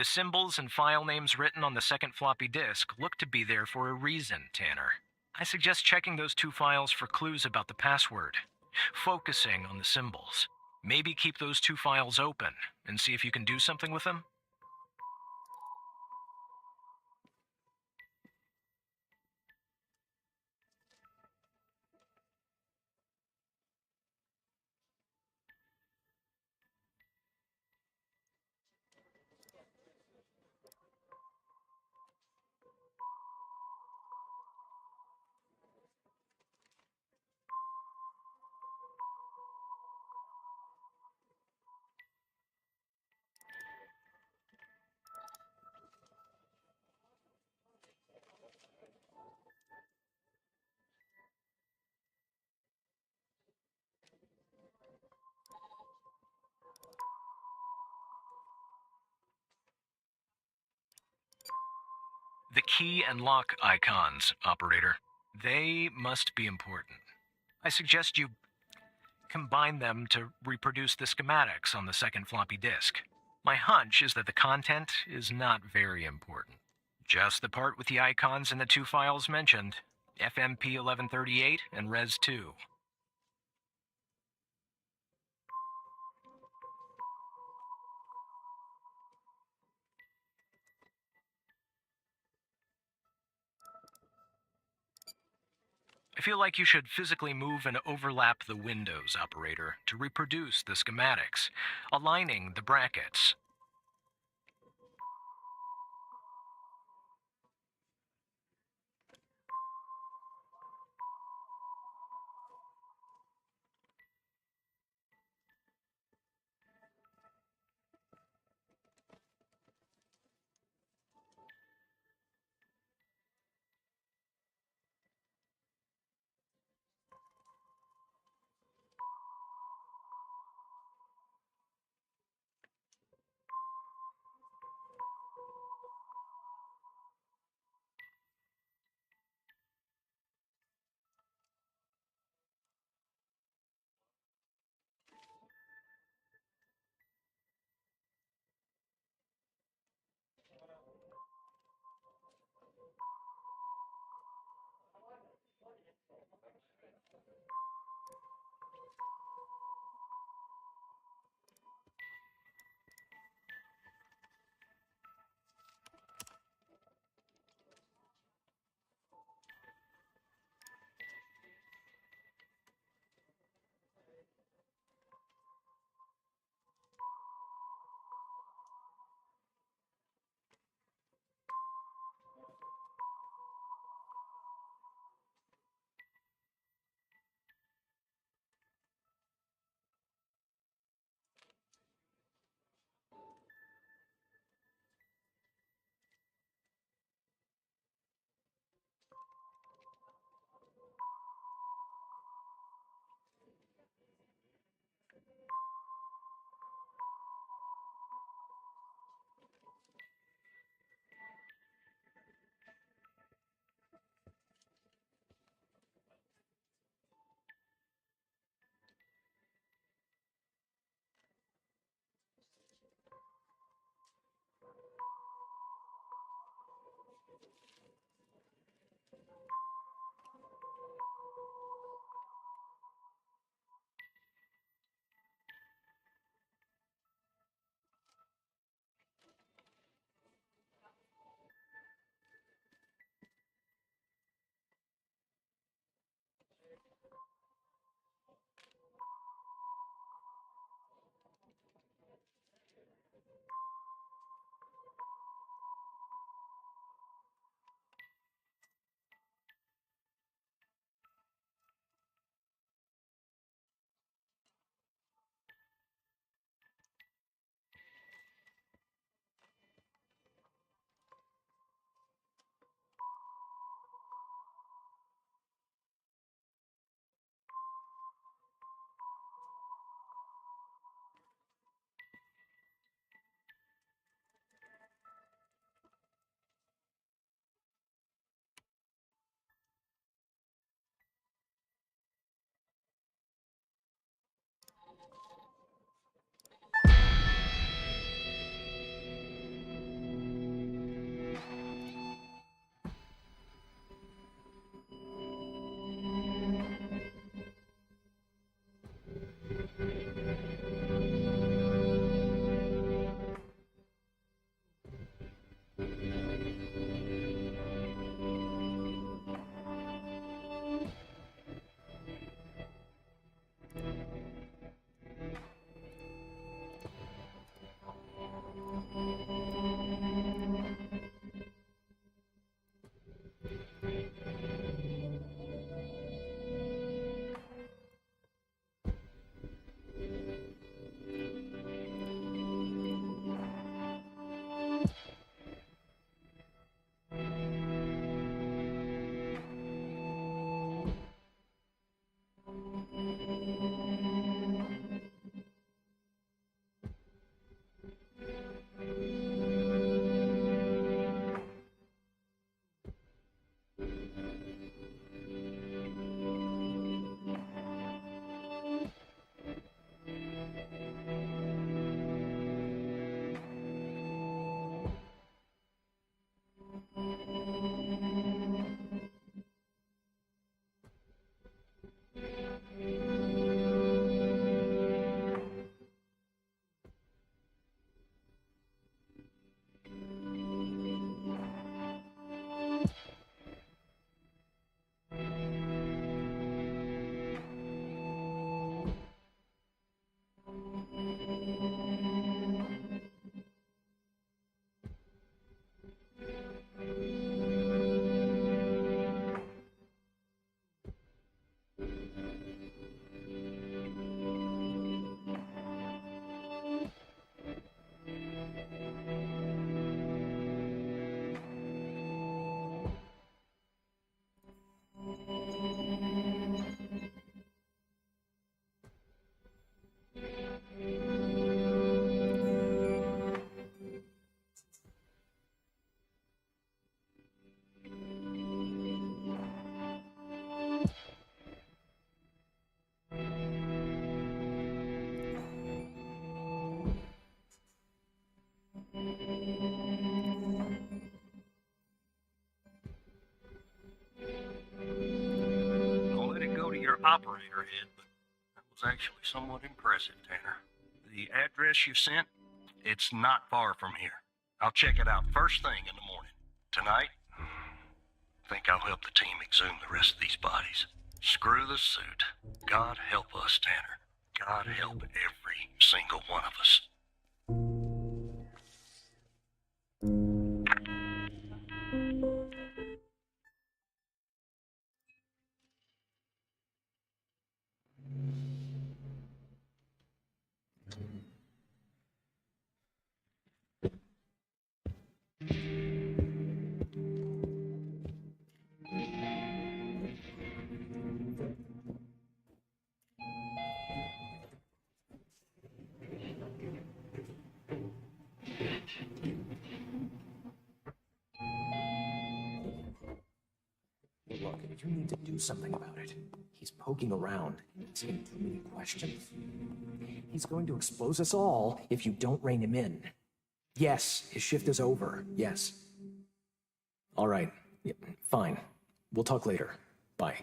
The symbols and file names written on the second floppy disk look to be there for a reason, Tanner. I suggest checking those 2 files for clues about the password, focusing on the symbols. Maybe keep those 2 files open and see if you can do something with them. The key and lock icons, operator. They must be important. I suggest you combine them to reproduce the schematics on the second floppy disk. My hunch is that the content is not very important. Just the part with the icons in the 2 files mentioned, FMP 1138 and Res 2. I feel like you should physically move and overlap the windows, operator, to reproduce the schematics, aligning the brackets. operator head, but that was actually somewhat impressive, Tanner. The address you sent, it's not far from here. I'll check it out first thing in the morning. Tonight, I think I'll help the team exhume the rest of these bodies. Screw the suit. God help us, Tanner. God help every single one of us. Look, you need to do something about it. He's poking around, asking too many questions. He's going to expose us all if you don't rein him in. Yes, his shift is over. Yes. All right. Yeah, fine. We'll talk later. Bye.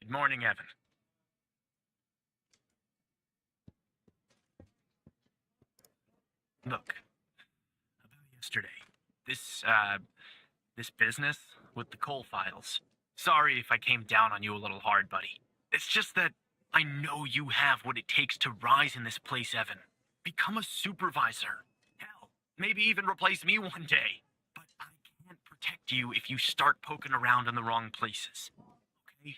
Good morning, Evan. Look, about yesterday, this business with the coal files. Sorry if I came down on you a little hard, buddy. It's just that I know you have what it takes to rise in this place, Evan. Become a supervisor. Hell, maybe even replace me one day. But I can't protect you if you start poking around in the wrong places. Okay?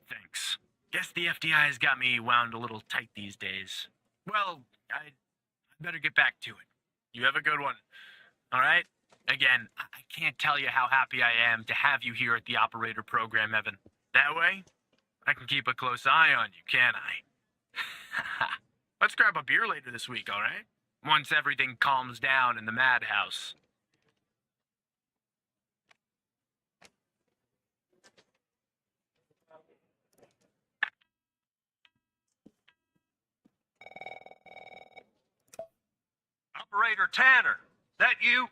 Thanks. Guess the FDI's got me wound a little tight these days. Well, I better get back to it. You have a good one. All right? Again, I can't tell you how happy I am to have you here at the operator program, Evan. That way, I can keep a close eye on you, can't I? Let's grab a beer later this week, all right? Once everything calms down in the madhouse. Operator Tanner, that you?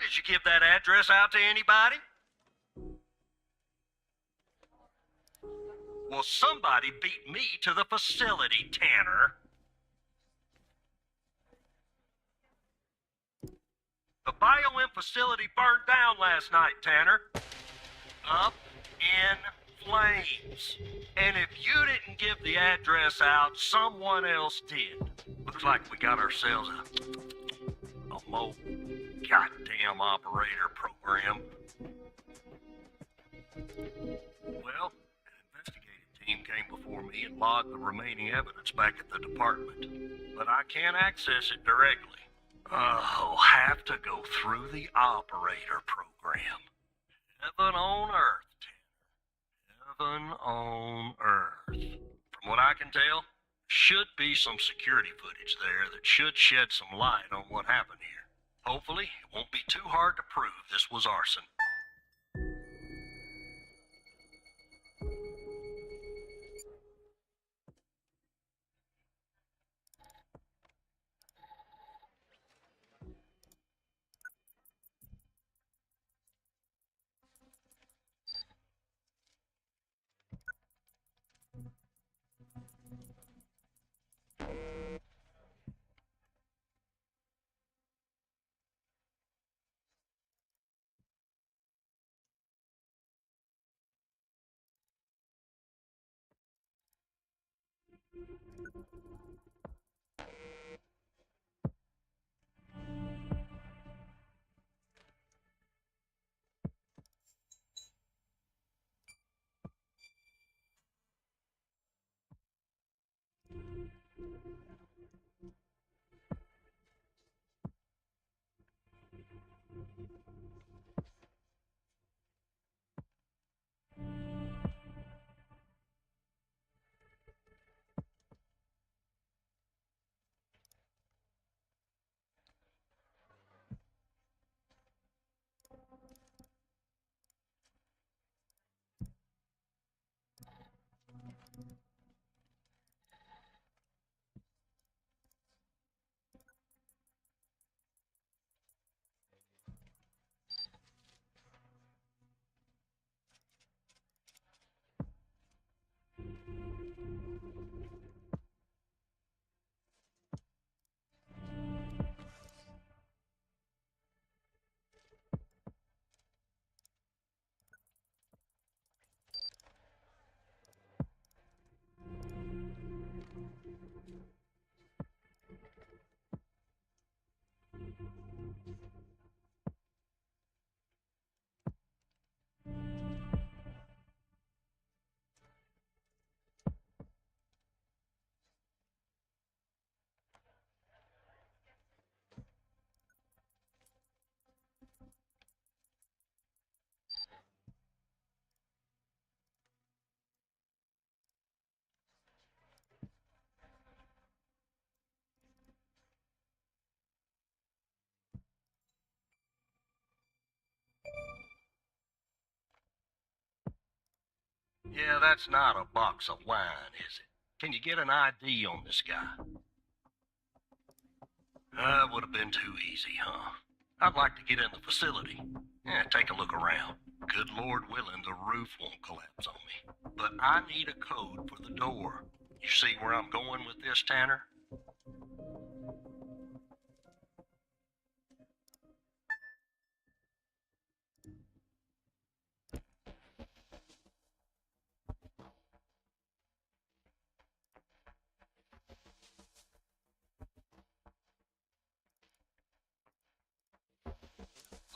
Did you give that address out to anybody? Well, somebody beat me to the facility, Tanner. The BioM facility burned down last night, Tanner. Up in flames. And if you didn't give the address out, someone else did. Looks like we got ourselves a mo goddamn operator program. Well, an investigative team came before me and logged the remaining evidence back at the department. But I can't access it directly. I'll have to go through the operator program. Heaven on earth, Tanner. Heaven on earth. From what I can tell, should be some security footage there that should shed some light on what happened here. Hopefully, it won't be too hard to prove this was arson. Yeah, that's not a box of wine, is it? Can you get an ID on this guy? Would have been too easy, huh? I'd like to get in the facility. Yeah, take a look around. Good Lord willing, the roof won't collapse on me. But I need a code for the door. You see where I'm going with this, Tanner?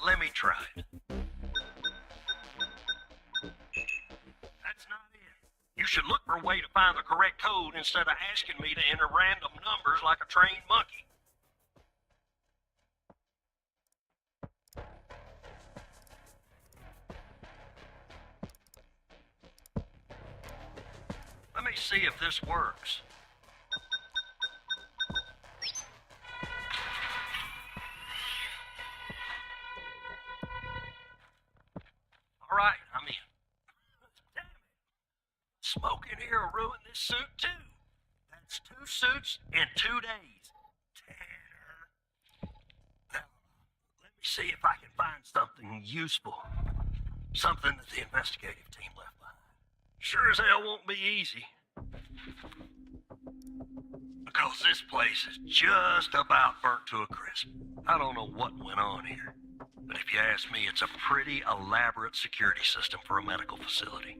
Let me try it. That's not it. You should look for a way to find the correct code instead of asking me to enter random numbers like a trained monkey. Let me see if this works. All right, I'm in. Damn it. Smoke in here will ruin this suit, too. That's 2 suits in 2 days. Tanner. Now, let me See if I can find something useful. Something that the investigative team left behind. Sure as hell won't be easy. Because this place is just about burnt to a crisp. I don't know what went on here. But if you ask me, it's a pretty elaborate security system for a medical facility.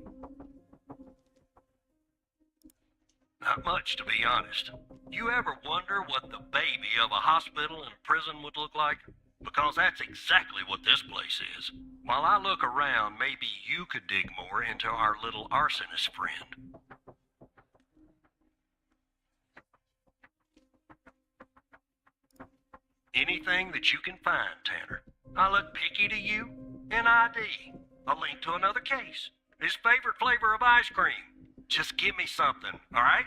Not much, to be honest. You ever wonder what the baby of a hospital and prison would look like? Because that's exactly what this place is. While I look around, maybe you could dig more into our little arsonist friend. Anything that you can find, Tanner. I look picky to you? An ID. A link to another case. His favorite flavor of ice cream. Just give me something, all right?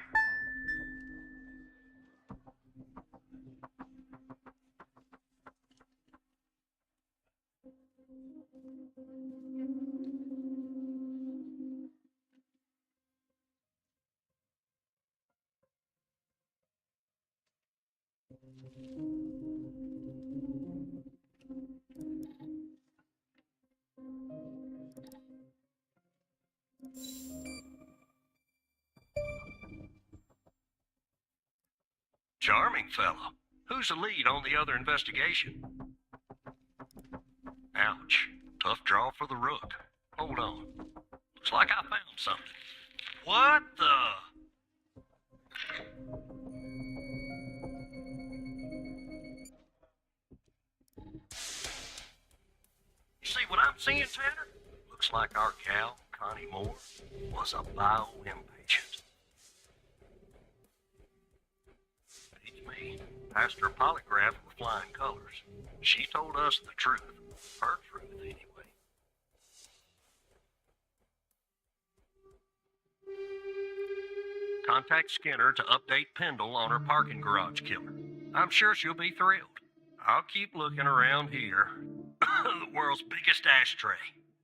Charming fellow. Who's the lead on the other investigation? Ouch. Tough draw for the rook. Hold on. Looks like I found something. What the? You see what I'm seeing, Tanner? Looks like our gal, Connie Moore, was a bio-impatient. Beats me. Passed her polygraph with flying colors. She told us the truth. Her truth, anyway. Contact Skinner to update Pendle on her parking garage killer. I'm sure she'll be thrilled. I'll keep looking around here. The world's biggest ashtray.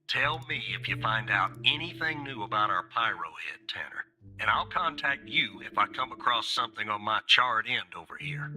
Tell me if you find out anything new about our pyro head, Tanner. And I'll contact you if I come across something on my charred end over here.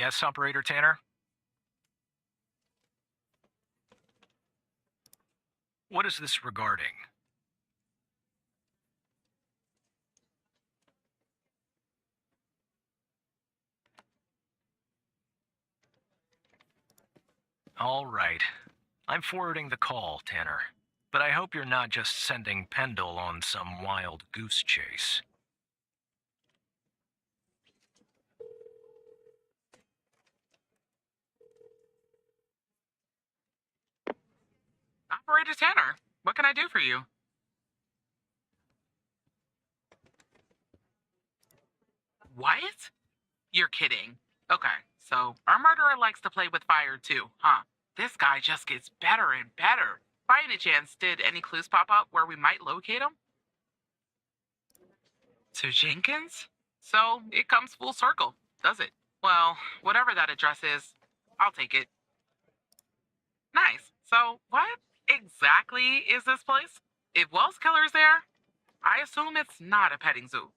Yes, Operator Tanner? What is this regarding? All right. I'm forwarding the call, Tanner. But I hope you're not just sending Pendle on some wild goose chase. Operator Tanner, what can I do for you? What? You're kidding. Okay, so our murderer likes to play with fire too, huh? This guy just gets better and better. By any chance, did any clues pop up where we might locate him? To Jenkins? So it comes full circle, does it? Well, whatever that address is, I'll take it. Nice. So what exactly is this place? If Wells Killer's there, I assume it's not a petting zoo.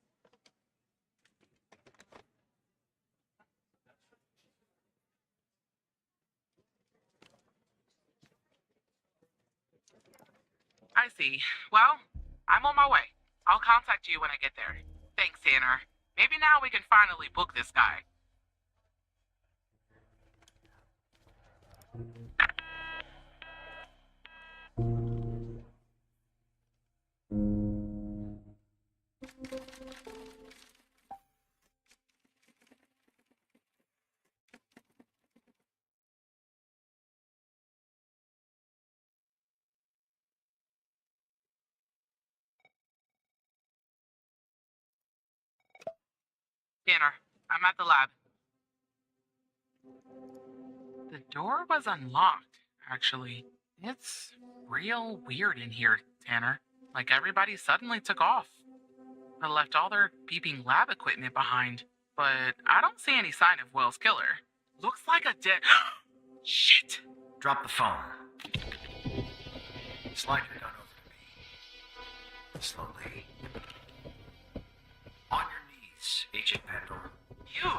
I see. Well, I'm on my way. I'll contact you when I get there. Thanks, Tanner. Maybe now we can finally book this guy. Tanner, I'm at the lab. The door was unlocked, actually. It's real weird in here, Tanner. Like everybody suddenly took off. I left all their beeping lab equipment behind, but I don't see any sign of Wells' killer. Looks like a dead. Shit! Drop the phone. Slide your gun over to me. Slowly. On your knees, Agent Pendle. You?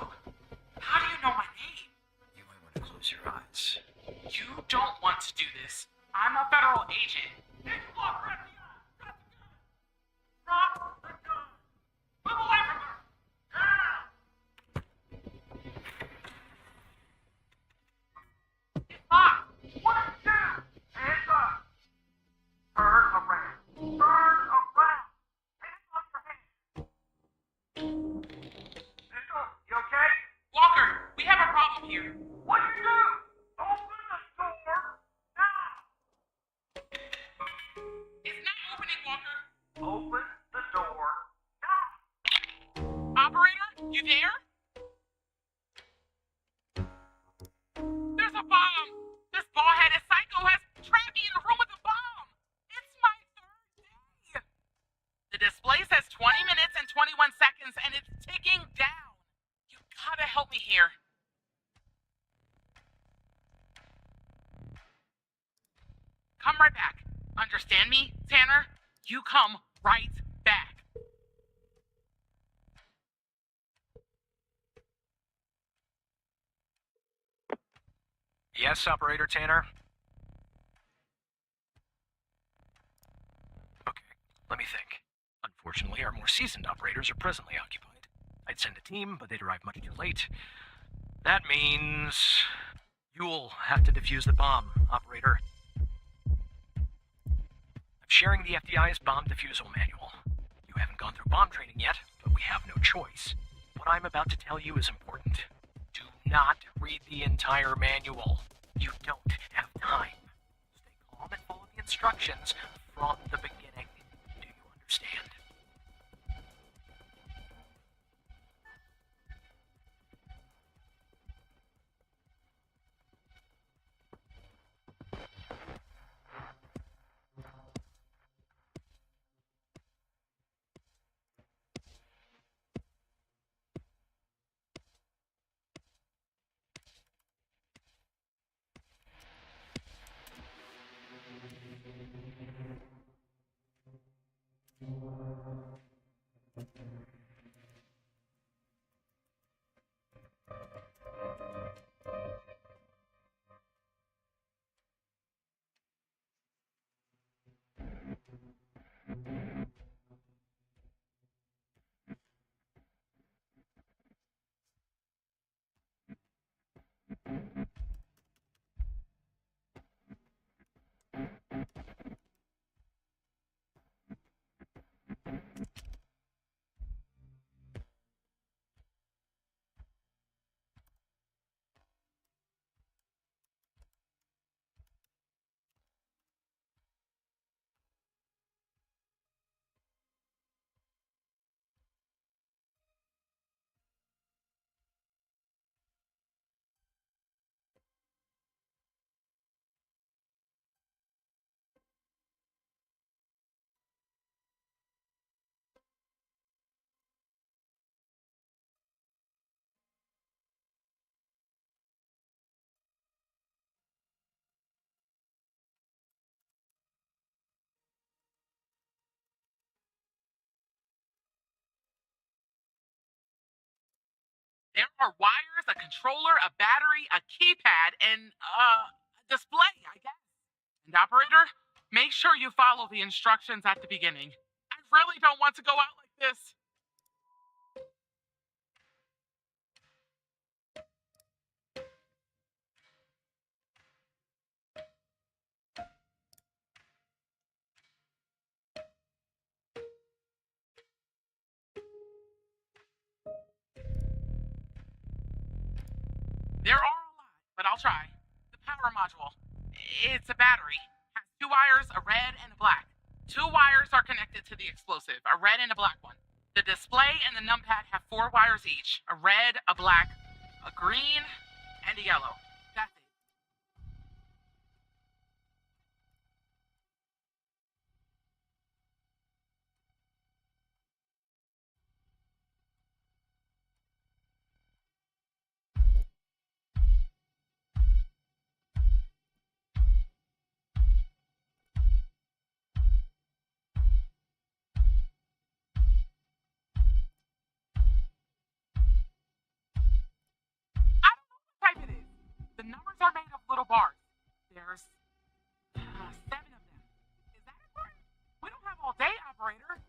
How do you know my name? You might want to close your eyes. You don't want to do this. I'm a federal agent. Drop the gun! Move away from her! It's locked! What are you doing? Hands up! Turn around! Turn around! Hands off your hands! Pistol, you okay? Walker, we have a problem here. What you do? Open the door now! It's not opening, Walker. Open the door now! Operator, you there? There's a bomb! This ball-headed psycho has trapped me in a room with a bomb! It's my third day! The display says 20 minutes and 21 seconds, and it's ticking down. You gotta help me here. Come right back. Understand me, Tanner? You come right back. Yes, Operator Tanner? Okay, let me think. Unfortunately, our more seasoned operators are presently occupied. I'd send a team, but they'd arrive much too late. That means you'll have to defuse the bomb, Operator. I'm sharing the FDI's bomb defusal manual. You haven't gone through bomb training yet, but we have no choice. What I'm about to tell you is important. Do not read the entire manual. You don't have time. Stay calm and follow the instructions from the beginning. Do you understand? There are wires, a controller, a battery, a keypad, and a display, I guess. And operator, make sure you follow the instructions at the beginning. I really don't want to go out like this. There are a lot, but I'll try. The power module. It's a battery. Has two wires, a red and a black. Two wires are connected to the explosive, a red and a black one. The display and the numpad have four wires each, a red, a black, a green, and a yellow. That's it. I don't know what type it is. The numbers are made of little bars. There's 7 of them. Is that important? We don't have all day, operator.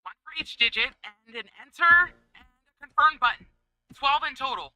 One for each digit, and an enter and a confirm button. 12 in total.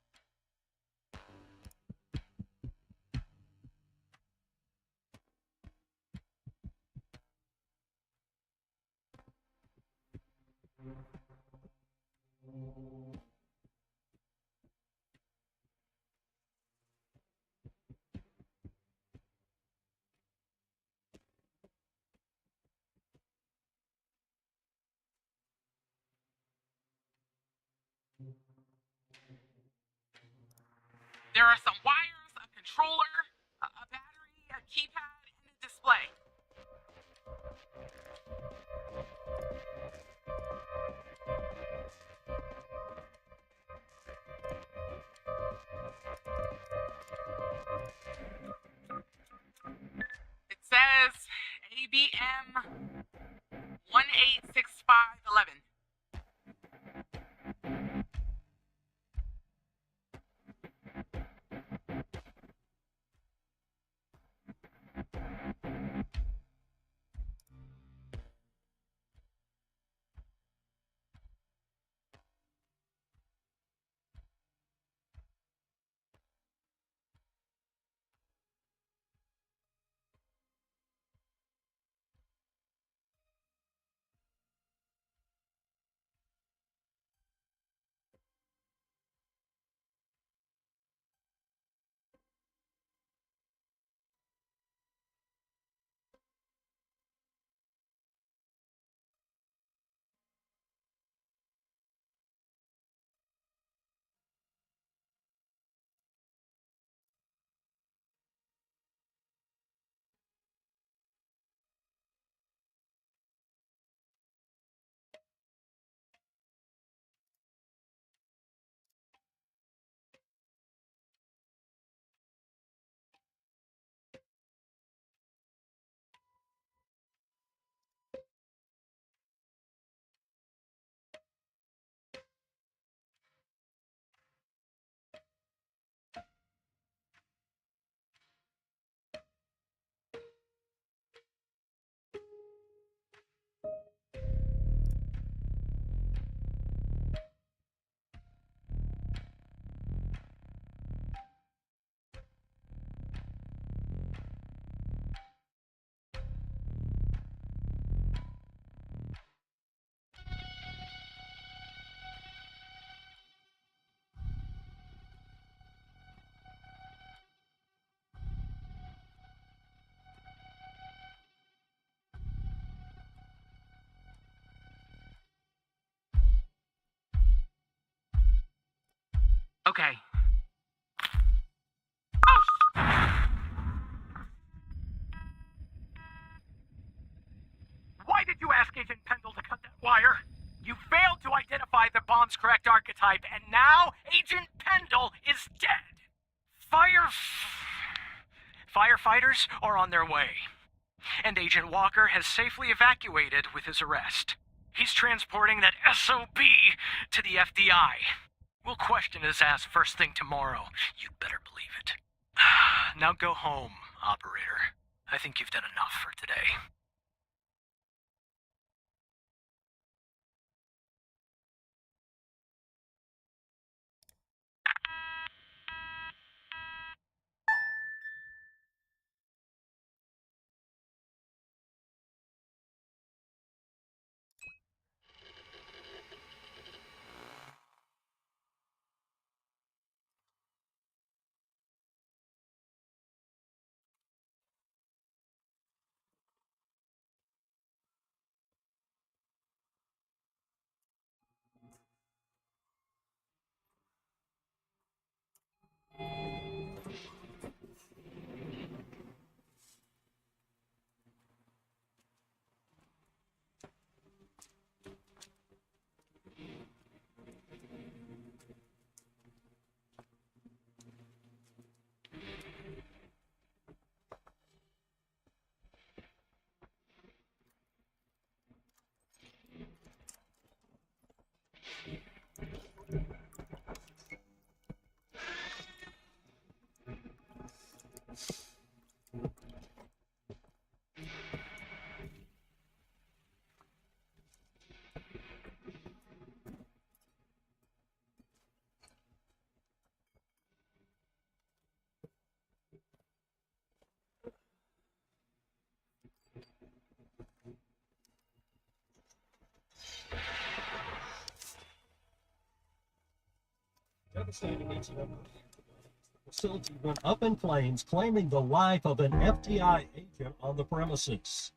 There are some wires, a controller, a battery, a keypad, and a display. It says ABM 186511. Okay. Oh, bomb's correct archetype, and now Agent Pendle is dead. Firefighters are on their way, and Agent Walker has safely evacuated with his arrest. He's transporting that SOB to the FBI. We'll question his ass first thing tomorrow. You'd better believe it. Now go home, operator. I think you've done enough for today. Devastating incident. The facility went up in flames, claiming the life of an FTI agent on the premises.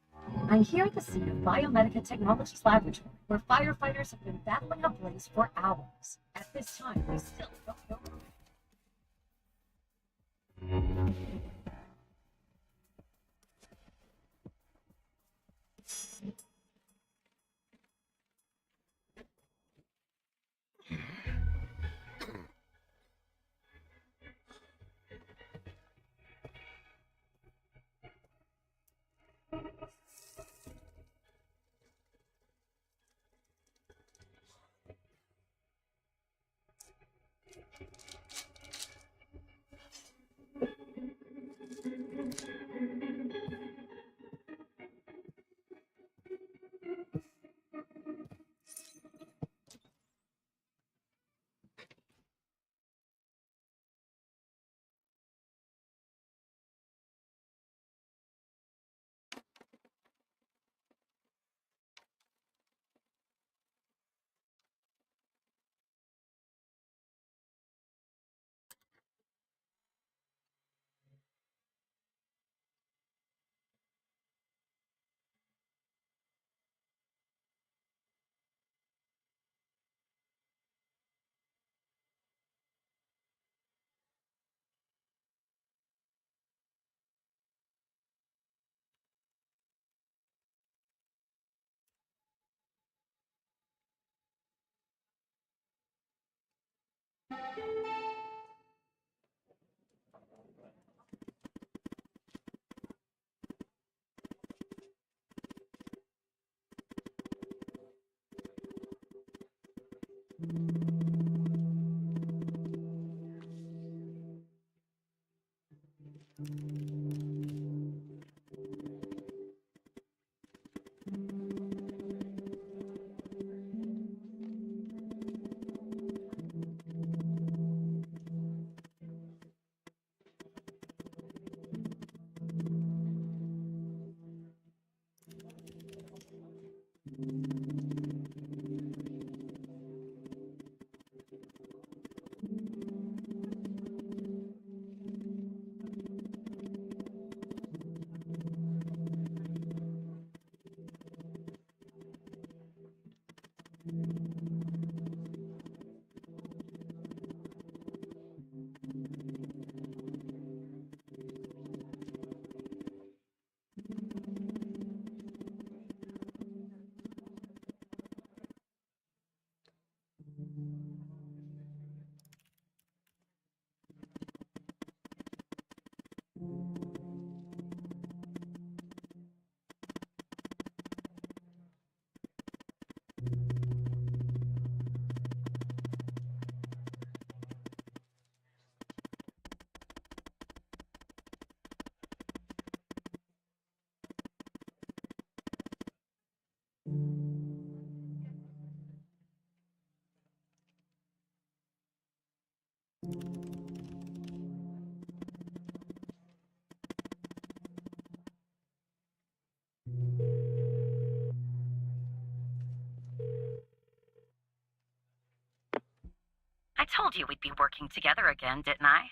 I'm here at the scene of Biomedica Technologies Laboratory, where firefighters have been battling a blaze for hours. At this time, we still don't know why. I told you we'd be working together again, didn't I?